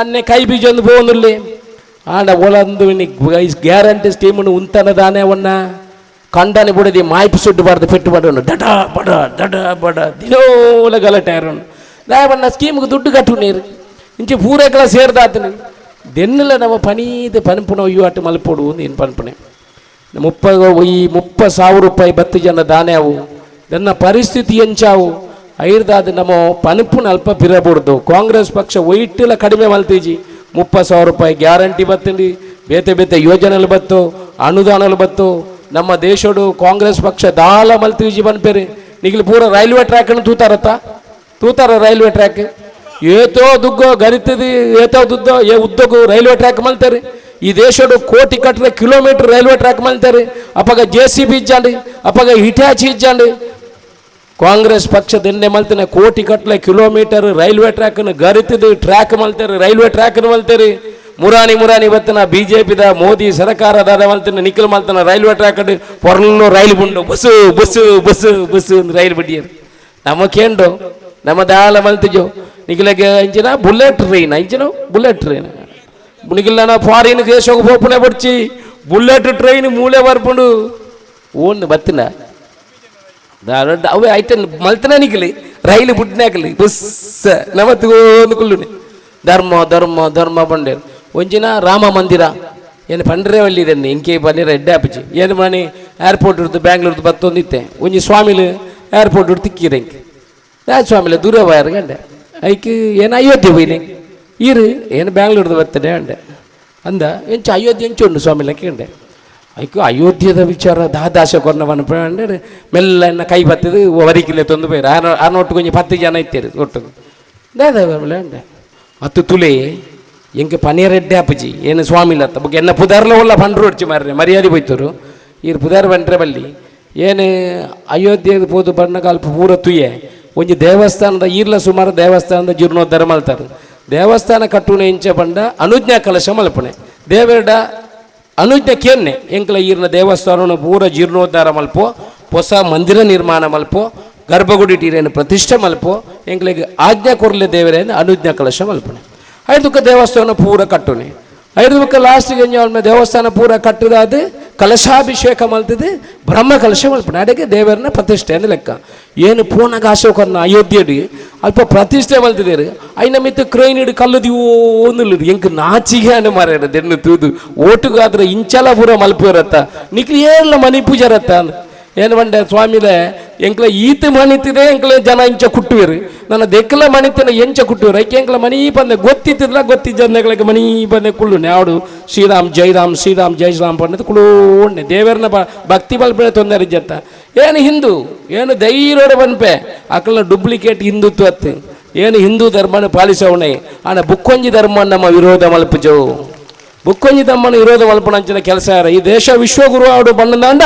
S1: ಅನ್ನೆ ಕೈ ಬೀಜೊಂದು ಪೋನುಲ್ಲಿ ಆಂಡ ಒಳಂದು ಗ್ಯಾರಂಟಿ ಸ್ಕೀಮನ್ನು ಉಂತನ ದಾನೆವನ್ನ ಕಂಡನೆ ಬಿಡದಿ ಮಾಯ್ಪು ಸುಟ್ಟು ಬಾರ್ದು ಪೆಟ್ಟು ಮಾಡೋನು ಡಡ ಬಡ ದಿನೋಲ ಗಲಾಟೆ ಯಾರೋನು ದಯವನ್ನ ಸ್ಕೀಮ್ಗೆ ದುಡ್ಡು ಕಟ್ಟು ನೀರು ಇಂಚೆ ಪೂರೈಕಲ ಸೇರ್ದಾತನು ದೆನ್ನೆಲ್ಲ ನಮ್ಮ ಪನೀದ ಪನ್ಪುಣ ಒಯ್ಯುವಾಟ ಮಲ್ಪೋಡು ಏನು ಪನ್ಪುಣೆ 30,000 ರೂಪಾಯಿ 10 ಜನ ದಾನೆ ಅವು ನನ್ನ ಪರಿಸ್ಥಿತಿ ಎಂಚಾವು ಐರ್ದಾದ ನಮ್ಮ ಪನ್ಪುಣ ಅಲ್ಪ ಪಿರಬಾರ್ದು ಕಾಂಗ್ರೆಸ್ ಪಕ್ಷ ಒಯ್ಟಿಲ್ಲ ಕಡಿಮೆ ಮಲ್ತೀಜಿ 30,000 ರೂಪಾಯಿ ಗ್ಯಾರಂಟಿ ಬತ್ತಂಡಿ ಬೇತೆ ಯೋಜನೆಗಳು ಬತ್ತು ಅನುದಾನಗಳು ಬತ್ತು ನಮ್ಮ ದೇಶಡು ಕಾಂಗ್ರೆಸ್ ಪಕ್ಷ ದಾಲ ಮಲ್ತೀಜಿ ಬನ್ಪೇರಿ ನಿಗಲು ಪೂರ ರೈಲ್ವೆ ಟ್ರ್ಯಾಕ್ ಅನ್ನು ತೂತಾರ ರೈಲ್ವೆ ಟ್ರ್ಯಾಕ್ ಏತೋ ದುಗ್ಗೋ ಗರಿತದಿ ಏತೋ ದುದ್ದೋ ಉದ್ದಗೂ ರೈಲ್ವೆ ಟ್ರ್ಯಾಕ್ ಮಲ್ತಾರೆ ಈ ದೇಶಡು ಕೋಟಿ ಕಟ್ಟರೆ ಕಿಲೋಮೀಟರ್ ರೈಲ್ವೆ ಟ್ರ್ಯಾಕ್ ಮಲ್ತಾರೆ ಅಪ್ಪಗ JCB ಇಜ್ಜಾಂಡಿ ಅಪ್ಪಗ ಹಿಟಾಚಿ ಇಜ್ಜಾಂಡಿ ಕಾಂಗ್ರೆಸ್ ಪಕ್ಷದನ್ನೇ ಮಲ್ತಾನೆ ಕೋಟಿ ಕಟ್ಟಲೆ ಕಿಲೋಮೀಟರ್ ರೈಲ್ವೆ ಟ್ರ್ಯಾಕ್ನ ಗರಿತದಿ ಟ್ರ್ಯಾಕ್ ಮಲ್ತಾರೆ ರೈಲ್ವೆ ಟ್ರ್ಯಾಕ್ ಮಲ್ತಾರೆ ಮುರಾನಿ ಬತ್ತನ BJPದ ಮೋದಿ ಸರ್ಕಾರದ ಮಲ್ತಾನೆ ನಿಖಿಲ್ ಮಲ್ತಾನ ರೈಲ್ವೆ ಟ್ರ್ಯಾಕ್ ಪೊರ್ಲು ರೈಲು ಬಂಡು ಬಸ್ಸು ರೈಲು ಬಡ್ಡಿಯರು ನಮಕೇಂಡು ನಮ್ಮ ದಾಳ ಮಲ್ತಿಜೋ ನಿಖಿಲಗೆ ಇಂಚಿನ ಬುಲೆಟ್ ಟ್ರೈನ್ ನಿಖಿಲ್ನ ಫಾರಿನ್ ದೇಶಕ್ಕೆ ಹೋಪನೆ ಬಡ್ಚಿ ಬುಲೆಟ್ ಟ್ರೈನ್ ಮೂಲೆ ಬರ್ಪುಂಡು ಓನ್ ಬತ್ತಿನ ಅವೇ ಐಟನ್ ಮಲ್ತನ ನಿಖಿಲಿ ರೈಲು ಬುಡ್ನಾಕಲಿ ಬಸ್ ನಮತ್ತು ಒಂದು ಕುಲ್ಲುನಿ ಧರ್ಮ ಬಂಡೇರು ಒಂಜಿನ ರಾಮ ಮಂದಿರ ಏನು ಪಂಡ್ರೆ ಒಳ್ಳಿದನ್ನು ಇಂಕೆ ಬಂದಿರ ಎಡ್ಡೆ ಆಪಿಚಿ ಏನು ಮನೆ ಏರ್ಪೋರ್ಟ್ ಇರ್ದು ಬ್ಯಾಂಗ್ಳೂರ್ದು ಬತ್ತೊಂದಿತ್ತೆ ಒಂಜಿ ಸ್ವಾಮಿಲು ಏರ್ಪೋರ್ಟ್ ಇರ್ದು ತಿಕ್ಕಿರಂಗೆ ಸ್ವಾಮಿಲ ದೂರ ವಯರ್ ಗಂಡೆ ಐಕೆ ಏನು ಅಯೋಧ್ಯೆ ಹೋಯ್ನೆ ಏನು ಬ್ಯಾಂಗ್ಳೂರ್ದು ಬರ್ತದೆ ಅಂಡೆ ಅಂದ ಎಂಚ ಅಯೋಧ್ಯೆ ಎಂಚು ಉಂಡು ಸ್ವಾಮಿಲ ಕೇಂಡೆ ಐಕು ಅಯೋಧ್ಯದ ವಿಚಾರ ದಾದಾಶ ಕೊರ್ನವನ್ನ ಅಂದ್ರೆ ಮೆಲ್ಲ ಕೈ ಬತ್ತದು ವರಿಕಿಲೆ ತೊಂದು ಬೇರೆ ಆರ್ನೊಟ್ಟು ಕೊಂಚ 10 ಜನ ಇತ್ತೇರು ಒಟ್ಟು ದಾದ ಹತ್ತು ತುಲೆ ಎಂಗೆ ಪನೇರೆಡ್ಡೆ ಅಪ್ಪಜಿ ಏನು ಸ್ವಾಮಿಲತ್ತ ಬುಕ್ ಎನ್ನ ಪುದಾರ್ಲ ಒಲ್ಲ ಪಂಡ್ರು ಹೊಡ್ಚಿ ಮಾರ್ರೆ ಮರ್ಯಾದೆ ಹೋಯ್ತರು ಇರು ಪುದಾರ್ ಬಂಟ್ರೆ ಬಲ್ಲಿ ಏನು ಅಯೋಧ್ಯೆದು ಪೋದು ಬಣ್ಣಗಾಲ್ಪ ಪೂರ ತುಯ್ಯೆ ಒಂಜಿ ದೇವಸ್ಥಾನದ ಈರ್ಲ ಸುಮಾರು ದೇವಸ್ಥಾನದ ಜೀರ್ಣೋದ್ಧಾರ ಮಲ್ತಾರೆ ದೇವಸ್ಥಾನ ಕಟ್ಟುನೆ ಇಂಚೆ ಬಂಡ ಅನುಜ್ಞಾ ಕಲಶ ಮಲ್ಪನೆ ದೇವರಡ ಅನುಜ್ಞೆ ಕೇನ್ನೆ ಎಂಕ್ಲ ಈರ್ನ ದೇವಸ್ಥಾನ ಪೂರ ಜೀರ್ಣೋದ್ಧಾರ ಮಲ್ಪೋ ಹೊಸ ಮಂದಿರ ನಿರ್ಮಾಣ ಮಲ್ಪೋ ಗರ್ಭಗುಡಿ ಟೀರೇನು ಪ್ರತಿಷ್ಠೆ ಮಲ್ಪೋ ಎಂಕ್ಲಿಗೆ ಆಜ್ಞಾ ಕೊರ್ಲೆ ದೇವರೇನು ಅನುಜ್ಞಾ ಕಲಶ ಮಲ್ಪನೆ ಐದಕ್ಕ ದೇವಸ್ಥಾನ ಪೂರ ಕಟ್ಟುನೆ ಐದಕ್ಕ ಲಾಸ್ಟಿಗೆ ದೇವಸ್ಥಾನ ಪೂರ ಕಟ್ಟುದಾದ ಕಲಶಾಭಿಷೇಕ ಮಲ್ತದೆ ಬ್ರಹ್ಮ ಕಲಶ ಮಲ್ಪನೆ ಅಡಿಗೆ ದೇವರನ್ನ ಪ್ರತಿಷ್ಠೆ ಅಂದ್ರೆ ಲೆಕ್ಕ ಏನು ಪೂರ್ಣಗ ಅಶೋಕನ ಅಯೋಧ್ಯೆಡಿ ಅಲ್ಪ ಪ್ರತಿಷ್ಠೆ ಮಲ್ತಿದ್ದೇರು ಐನ ಮಿತ್ತು ಕ್ರೈನ್ ಹಿಡಿ ಕಲ್ಲದಿವೋ ಒಂದಿಲ್ಲದು ಎಂಕ್ ನಾಚಿಗೆ ಅನ್ನು ಮಾರ್ಯಾರ ದೆನ್ನು ತೂದು ಓಟುಗಾದ್ರೆ ಇಂಚಲ ಪೂರ ಮಲ್ಪಿರತ್ತ ನಿಕ್ಲಿ ಏರ್ಲ ಮನಿ ಪೂಜಾರತ್ತ ಏನು ಬಂಡೆ ಸ್ವಾಮಿಲೆ ಎಂಕ್ಲ ಈತ ಮಣಿತಿದೆ ಎಂಕ್ಲ ಜನ ಇಂಚ ಕುಟ್ಟುವಿರು ನನ್ನ ದೆಕ್ಕಲ ಮಣಿತನ ಎಂಚ ಕುಟ್ಟುವಿರು ಐಕೆ ಎಂಕ್ಲ ಮನಿ ಬಂದೆ ಗೊತ್ತಿತ್ತಿಲ್ಲ ಗೊತ್ತಿದ್ದಂಗೆ ಮನಿ ಬಂದೆ ಕುಳ್ಳುನೆ ಆಡು ಶ್ರೀರಾಮ್ ಜೈ ರಾಮ್ ಪಂಡದ ಕುಳೋಣ್ಣೆ ದೇವರನ್ನ ಭಕ್ತಿ ಬಲ್ಪೆ ತೊಂದರೆ ಜತ್ತ ಏನು ಹಿಂದೂ ಏನು ಧೈರ್ಯದ ಬನ್ಪೆ ಅಕ್ಕಳ ಡೂಪ್ಲಿಕೇಟ್ ಹಿಂದುತ್ವ ಅತ್ತು ಏನು ಹಿಂದೂ ಧರ್ಮನ ಪಾಲಿಸವಣೆ ಆನ ಬುಕ್ಕೊಂಜಿ ಧರ್ಮ ನಮ್ಮ ವಿರೋಧ ಮಲ್ಪಜವು ಬುಕ್ಕೊಂಜಿ ತಮ್ಮನ ವಿರೋಧ ಮಲ್ಪಣಂಚಿನ ಕೆಲಸ ಯಾರ ಈ ದೇಶ ವಿಶ್ವಗುರು ಆಡು ಬಣ್ಣದಾಂಡ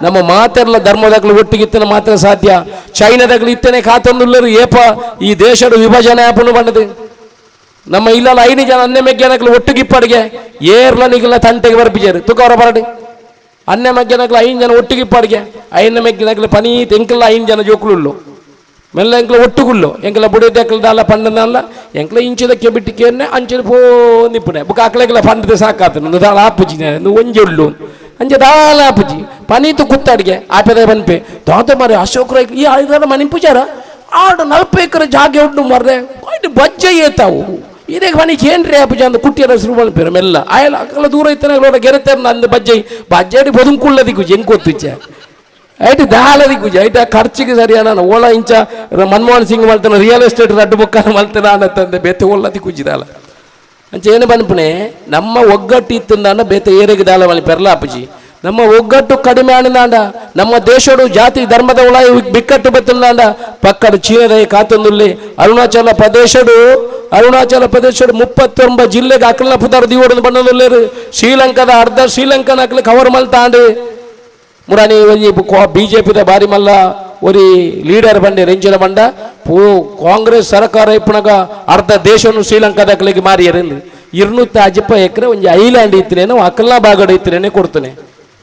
S1: ನಮ್ಮ ಮಾತೆರ್ಲ ಧರ್ಮದಾಗಲು ಒಟ್ಟಿಗಿತ್ತನ ಮಾತ್ರ ಸಾಧ್ಯ ಚೈನಾದಾಗಲು ಇತ್ತನೆ ಕಾತಂದುಲ್ಲರು ಏಪ ಈ ದೇಶದ ವಿಭಜನೆ ಆಪನು ಬಣ್ಣದು ನಮ್ಮ ಇಲ್ಲಲ್ಲ 5 ಜನ ಅನ್ನೆ ಮೆಗ್ಗೆನಕ್ಲು ಒಟ್ಟಿಗಿಪ್ಪಡಿಗೆ ಏರ್ಲ ನಿಗಲ ತಂಟೆಗೆ ಬರ್ಪಿಜಾರು ತುಕವರ ಬರಡಿ ಅನ್ನೆ ಮೆಗ್ಗೆನಕ್ಲು 5 ಜನ ಒಟ್ಟಿಗಿಪ್ಪಡಿಗೆ 5 ಮೆಗ್ಗೆನಕ್ಲು ಪನಿ ಎಂಕಲ್ಲ 5 ಜನ ಜೋಕುಲು ಮೆಲ್ಲ ಎಂಕ್ಲ ಒಟ್ಟುಗುಳ್ಳು ಎಂಕ್ಲ ಬುಡಿದೆಕ್ಲದಲ್ಲ ಪಂಡದಲ್ಲ ಎಂಕ್ಲ ಇಂಚದಕ್ಕೆ ಬಿಟ್ಟಿಕೆಯನ್ನೇ ಅಂಚದ ಪೋ ನಿಪ್ಪುಣೆ ಬುಕ್ ಆಕಳೆಗ್ಲ ಪಂಡದ ಸಾಕಾತು ನಂದು ದಾಳ ಆಪುಜಿ ಒಂಜೊಳ್ಳು ಅಂಚೆ ದಾಳ ಆಪುಜಿ ಪನೀತು ಕುತ್ತಡಿಗೆ ಆಪದ ಬನ್ಪೆ ದೋತ ಮರೆ ಅಶೋಕ್ ರೈ ಈ 5 ಮನೆ ಪೂಜಾರ ಆಡು 40 ಎಕರೆ ಜಾಗೆ ಉಂಟು ಮರ್ರೆ ಬಜ್ಜ ಏತಾವು ಇದೇ ಮನಿಗೆ ಏನ್ರಿ ಆಪುಜ ಅಂದ ಕುಟ್ಟಿಯರ ಶುರು ಮಲ್ಪೇರ ಮೆಲ್ಲ ಆಯಲ್ಲ ಅಕ್ಕಲ ದೂರ ಇತ್ತನ ಗೆರತೆ ನಂದು ಬಜ್ಜಾಡಿ ಬದುಕುಳ್ಳದಿಗೂ ಹೆಂಗೆ ಗೊತ್ತಿಚ್ಚೆ ಐಟು ದಾಲದಿ ಕುಜ ಐಟ ಖರ್ಚಿಗೆ ಸರಿಯಾನ ಓಳ ಇಂಚ ಮನಮೋಹನ್ ಸಿಂಗ್ ಮಲ್ತಾನ ರಿಯಲ್ ಎಸ್ಟೇಟ್ ರಡ್ಡು ಬುಕ್ಕ ಮಲ್ತಾನ ಅನ್ನತ್ತಂದೆ ಬೇತೆ ಒಳ್ಳದಿ ಕುಜಿದಾಲ ಅಂಚ ಏನು ಬನ್ಪನೆ ನಮ್ಮ ಒಗ್ಗಟ್ಟು ಇತ್ತಂದಾಂಡ ಬೇತೆ ಏರೆಗೆ ದಾಲ ಮಲಿ ಪೆರ್ಲ ಅಪ್ಪಜಿ ನಮ್ಮ ಒಗ್ಗಟ್ಟು ಕಡಿಮೆ ಆಣಿದಾಂಡ ನಮ್ಮ ದೇಶಡು ಜಾತಿ ಧರ್ಮದ ಒಳ ಬಿಕ್ಕಟ್ಟು ಬತ್ತಂದಾಂಡ ಪಕ್ಕಡು ಚೀನದ ಕಾತೊಂದುಲ್ಲಿ ಅರುಣಾಚಲ ಪ್ರದೇಶಡು 39 ಜಿಲ್ಲೆಗೆ ಅಕ್ಕಲ ಪುದಾರ ದಿವೋಡು ಬಣ್ಣದಲ್ಲೇರು ಶ್ರೀಲಂಕಾದ ಅರ್ಧ ಶ್ರೀಲಂಕನ ಅಕ್ಕಲ ಕವರ್ ಮಲ್ತಾಂಡು ಮುರಾನಿ ಬಿಜೆಪಿದ ಬಾರಿ ಮಲ್ಲ ಒರಿ ಲೀಡರ್ ಬಂಡೆ ರೆಂಜಿನ ಬಂಡ ಕಾಂಗ್ರೆಸ್ ಸರ್ಕಾರ ಇಪ್ಪನಾಗ ಅರ್ಧ ದೇಶವನ್ನು ಶ್ರೀಲಂಕಾದಾಗಲಿಗೆ ಮಾರಿಯರಲ್ಲಿ 250 ಎಕರೆ ಒಂದು ಐಲ್ಯಾಂಡ್ ಇತ್ತರೇನೋ ಅಕ್ಕಲ್ನ ಬಾಗಡ ಇತ್ತರೇನೆ ಕೊಡ್ತಾನೆ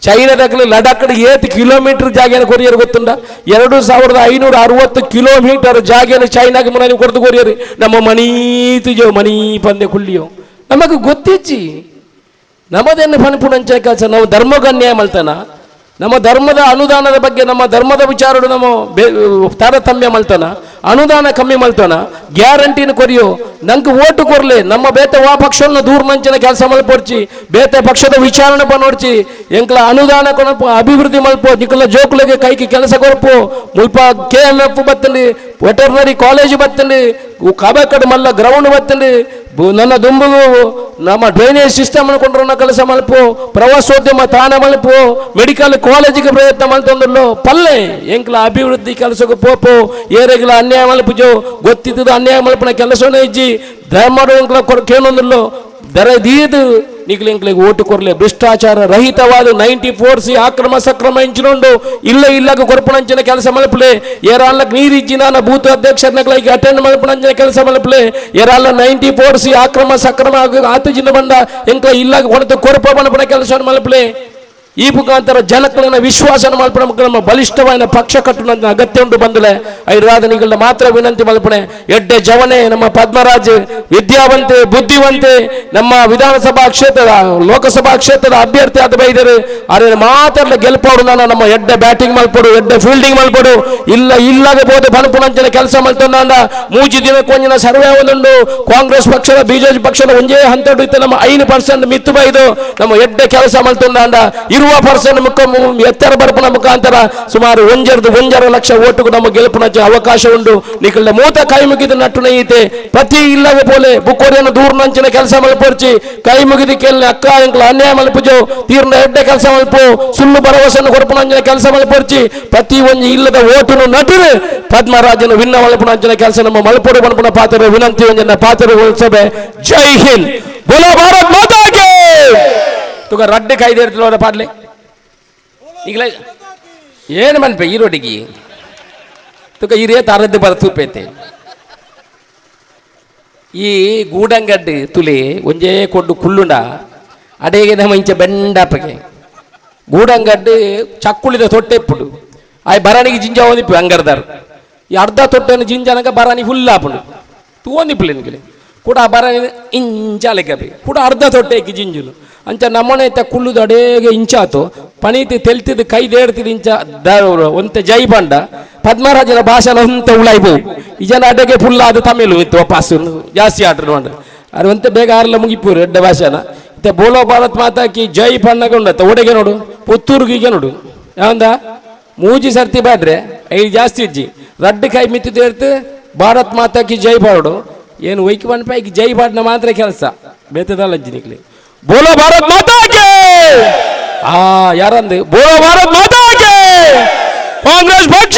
S1: ಚೈನಾದಾಗಲಿ ಲಡಾಖ್ ಏತ್ ಕಿಲೋಮೀಟರ್ ಜಾಗೇನ ಕೊರಿಯರ್ ಗೊತ್ತುಂಡ 2560 ಕಿಲೋಮೀಟರ್ ಜಾಗೇನ ಚೈನಾಗೆ ಮುರಾನಿ ಕೊಡ್ದು ಕೊರಿಯರ್ ನಮ್ಮ ಮನಿ ತುಜೋ ಮನಿ ಪಂದೆ ಕುಳ್ಳಿಯೋ ನಮಗೆ ಗೊತ್ತಿಚ್ಚಿ ನಮ್ಮದೇನು ಪನ್ಪುಣಂಚ ಕೆಲಸ ನಾವು ಧರ್ಮಗನ್ಯಾಯ ಮಲ್ತಾನ ನಮ್ಮ ಧರ್ಮದ ಅನುದಾನದ ಬಗ್ಗೆ ನಮ್ಮ ಧರ್ಮದ ವಿಚಾರಗಳು ನಮ್ಮ ತಾರತಮ್ಯ ಮಲ್ತಾನ ಅನುದಾನ ಕಮ್ಮಿ ಮಲ್ತಾನ ಗ್ಯಾರಂಟಿನ ಕೊರಿಯೋ ನಂಗೆ ಓಟು ಕೊರ್ಲೆ ನಮ್ಮ ಬೇತೆ ವಾ ಪಕ್ಷನ ದೂರ ನಂಚಿನ ಕೆಲಸ ಮಲ್ಪೋಡ್ಚಿ ಬೇತೆ ಪಕ್ಷದ ವಿಚಾರಣೆ ನೋಡ್ಚಿ ಎಂಕ್ಲ ಅನುದಾನ ಕೊನಪು ಅಭಿವೃದ್ಧಿ ಮಲ್ಪೋ ನಿಕ್ಲ ಜೋಕ್ಲಿಗೆ ಕೈಗೆ ಕೆಲಸ ಕೊರಪು ಮುಲ್ಪ KMF ಬತ್ತಂಡಿ ವೆಟರ್ನರಿ ಕಾಲೇಜ್ ಬತ್ತಂಡಿ ಕಬಕಡ್ ಮಲ್ಲ ಗ್ರೌಂಡ್ ಬತ್ತಂಡಿ ನನ್ನ ದುಂಬುಗು ನಮ್ಮ ಡ್ರೈನೇಜ್ ಸಿಸ್ಟಮ್ ಕೊಂಡ್ರ ಕೆಲಸ ಮಲ್ಪು ಪ್ರವಾಸೋದ್ಯಮ ತಾಣ ಮಲ್ಪು ಮೆಡಿಕಲ್ ಕಾಲೇಜಿಗೆ ಪ್ರಯತ್ನ ಮಲ್ತಂದ್ರಲ್ಲೋ ಪಲ್ಲೆ ಎಂಕ್ಲ ಅಭಿವೃದ್ಧಿ ಕೆಲಸಕ್ಕೆ ಪೋಪು ಏರೆಗ್ಲ ಅನ್ಯಾಯ ಮಲ್ಪುಜೋ ಗೊತ್ತಿದ್ದದ ಅನ್ಯಾಯ ಮಲ್ಪನ ಕೆಲಸನೇ ಇಜ್ಜಿ ದಯಮಾಡು ಎಂಕ್ಲ ಕೇಳೊಂದ್ರಲ್ಲೋ ದರ ದೀದು ನಿಗ್ಲಿಂಕ್ಲಿಗೆ ಓಟು ಕೊರ್ಲೆ ಭ್ರಷ್ಟಾಚಾರ ರಹಿತವಾದ 94C ಆಕ್ರಮ ಸಕ್ರಮ ಇಂಚಿನೊಂಡು ಇಲ್ಲಾಗ ಕೊರಪಣಂಚಿನ ಕೆಲಸ ಮಲ್ಪಲೆ ಏರಾಲ್ನಕ್ ನೀರಿಜ್ಜಿ ನಾನು ಬೂತ್ ಅಧ್ಯಕ್ಷರ್ನಗಳಿಗೆ ಅಟೆಂಡ್ ಮಲ್ಪಣಂಚಿನ ಕೆಲಸ ಮಲ್ಪಲೆ ಏರಾಲ್ಲ 94C ಆಕ್ರಮ ಸಕ್ರಮ ಆತಜಿನ ಬಂದ ಎಂಕ್ಲ ಇಲ್ಲಾಗ ಹೊಣತ ಕೊರಪ ಮಲ್ಪಣ ಕೆಲಸ ಮಲ್ಪಲೆ ಈ ಮುಖಾಂತರ ಜನಗಳನ್ನ ವಿಶ್ವಾಸನ ಮಲ್ಪಣೆ ನಮ್ಮ ಬಲಿಷ್ಠವಾದ ಪಕ್ಷ ಕಟ್ಟುವ ಅಗತ್ಯ ಉಂಟು ಬಂದಲೆ ಐರಾಧನಿಗಳ ಮಾತ್ರ ವಿನಂತಿ ಮಲ್ಪಣೆ ಎಡ್ಡೆ ಜವನೆ ನಮ್ಮ ಪದ್ಮರಾಜ್ ವಿದ್ಯಾವಂತೆ ಬುದ್ಧಿವಂತೆ ನಮ್ಮ ವಿಧಾನಸಭಾ ಕ್ಷೇತ್ರದ ಲೋಕಸಭಾ ಕ್ಷೇತ್ರದ ಅಭ್ಯರ್ಥಿ ಆದ ಬೈದರು ಅದೇ ಮಾತ್ರ ಗೆಲ್ಪೋಡು ನಾನು ನಮ್ಮ ಎಡ್ಡೆ ಬ್ಯಾಟಿಂಗ್ ಮಲ್ಪಡು ಎಡ್ಡೆ ಫೀಲ್ಡಿಂಗ್ ಮಲ್ಪಡು ಇಲ್ಲಾಗ ಬೋದೆ ಬನಪುಣಂಚಿನ ಕೆಲಸ ಮಲ್ತೊಂಡ ಮೂಜಿ ದಿನ ಕೊಂಜಿನ ಸರ್ವೆ ಒಂದುಂಡು ಕಾಂಗ್ರೆಸ್ ಪಕ್ಷದ ಬಿಜೆಪಿ ಪಕ್ಷದ ಒಂದೇ ಹಂತಡು ಇತ್ತು ನಮ್ಮ 5% ಮಿತ್ತು ಬೈದು ನಮ್ಮ ಎಡ್ಡೆ ಕೆಲಸ ಮಲ್ತೊಂಡ ಇರು ಪರ್ಸೆಂಟ್ ಎತ್ತರ ಬರ್ಪನ ಮುಖಾಂತರ ಸುಮಾರು 1.5 ಲಕ್ಷ ಓಟುಗೂ ನಮ್ಮ ಗೆಲುಪಿನ ಅವಕಾಶ ಉಂಟು. ನಿಖಿಲ ಮೂತ ಕೈ ಮುಗಿದು ನಟ್ಟು ನೈತೆ ಪ್ರತಿ ಇಲ್ಲವೇ ಪೋಲೆ ಬುಕ್ಕೋರಿಯನ್ನು ದೂರ ನಂಚಿನ ಕೆಲಸ ಮಲ್ಪರ್ಚಿ ಕೈ ಮುಗಿದು ಕೆಲ ಅಕ್ಕ ಇಂಕ್ಲ ಅನ್ಯಾಯ ಮಲ್ಪುಜೋ ತೀರ್ನ ಎಡ್ಡೆ ಕೆಲಸ ಮಲ್ಪು ಸುಳ್ಳು ಭರವಸೆಯನ್ನು ಕೊರಪನಂಚಿನ ಕೆಲಸ ಮಲ್ಪರ್ಚಿ ಪ್ರತಿ ಒಂದು ಇಲ್ಲದ ಓಟನ್ನು ನಟರು ಪದ್ಮರಾಜನ ವಿನ್ನ ಮಲ್ಪನಂಚಿನ ಕೆಲಸ ನಮ್ಮ ಮಲ್ಪೋಡು ಬನ್ಪನ ಪಾತ್ರ ವಿನಂತಿ ಒಂಜನ ಪಾತ್ರಗೊಳಿಸಬೆ. ಜೈ ಹಿಂದ್, ಬೋಲೋ ಭಾರತ್ ಮಾತಾ ಕಿ. ತುಗ ರಡ್ಡೆ ಕಾಯ್ದಿರ್ತಿಲ್ಲ ಪಾಡ್ಲೆ ಈಗಲ ಏನು ಮನ್ಪೆ ಈರೋಟಿಗೆ ತುಕ ಹಿರಿಯ ತಾರದ್ದು ಬರ್ತುಪೇತೆ ಈ ಗೂಡಂಗಡ್ಡು ತುಲೆ ಒಂಜೇ ಕೊಡ್ಡು ಕುಳ್ಳುಂಡ ಅಡೇಗೆ ನಮ್ಮ ಇಂಚೆ ಬೆಂಡಾಪಗೆ ಗೂಡಂಗಡ್ಡು ಚಕ್ಕುಳಿದ ತೊಟ್ಟೆಪ್ಪುಡು ಆಯ್ ಬರಾಣಿಗೆ ಜಿಂಜ ಓದಿಪ್ಪು ಅಂಗರ್ದಾರು ಈ ಅರ್ಧ ತೊಟ್ಟೆಯನ್ನು ಜಿಂಜನಕ ಬರಾಣಿ ಹುಲ್ಲಾಪುಡು ತೂವೊಂದಿಪ್ಪುಲೆ ನಿಮಗೆ ಕೂಡ ಬರಾಣಿ ಇಂಚಾಲೆಕಬಿ ಕೂಡ ಅರ್ಧ ತೊಟ್ಟೆಗೆ ಜಿಂಜುಲು ಅಂಚ ನಮ್ಮನೆ ಕುಳ್ಳುದು ಅಡೇಗೆ ಇಂಚಾತು ಪಣೀತಿ ತೆಲ್ತಿದ್ದು ಕೈ ದೇಡ್ತಿದ್ದು ಇಂಚ ಒಂತೆ ಜೈ ಬಂಡ ಪದ್ಮರಾಜನ ಭಾಷಣ ಒಂತೆ ಉಳಾಯ್ಬೋ ಈ ಜನ ಅಡೆಗೆ ಫುಲ್ ಅದು ತಮಿಳು ಇತ್ತು ವಾಪಸ್ಸು ಜಾಸ್ತಿ ಆಡ್ರು ನೋಡ್ರಿ ಅದು ಒಂತೆ ಬೇಗ ಆರ್ಲ ಮುಗಿಪೂರು ಎಡ್ಡ ಭಾಷಣ ಇತ್ತೆ ಬೋಲೋ ಭಾರತ್ ಮಾತಾಕಿ ಜೈ ಪಣ್ಣಗ ಉಂಡತ್ತ ಒಡೆಗೆ ನೋಡು ಪುತ್ತೂರ್ಗಿಗೆ ನೋಡು ಯಾವಂದ ಮೂಜಿ ಸರ್ತಿ ಬಾಡ್ರೆ ಐದು ಜಾಸ್ತಿ ಇಜ್ಜಿ ರಡ್ಡು ಕೈ ಮಿತ್ತಿದ್ದು ಇರ್ತು ಭಾರತ್ ಮಾತಾಕಿ ಜೈ ಬಾಡು ಏನು ಒಯ್ಕಿ ಬಣ್ಣ ಪೈಕಿ ಜೈ ಬಾಡ್ನ ಮಾತ್ರ ಕೆಲಸ ಬೇತದಲ್ಲ ಅಜ್ಜಿನಿಕ್ಲಿ ಬೋಲೋ ಭಾರತ್ ಮಾತಾ ಕಿ. ಯಾರಂದು ಬೋಲೋ ಭಾರತ್ ಮಾತಾ ಕಿ. ಕಾಂಗ್ರೆಸ್ ಪಕ್ಷ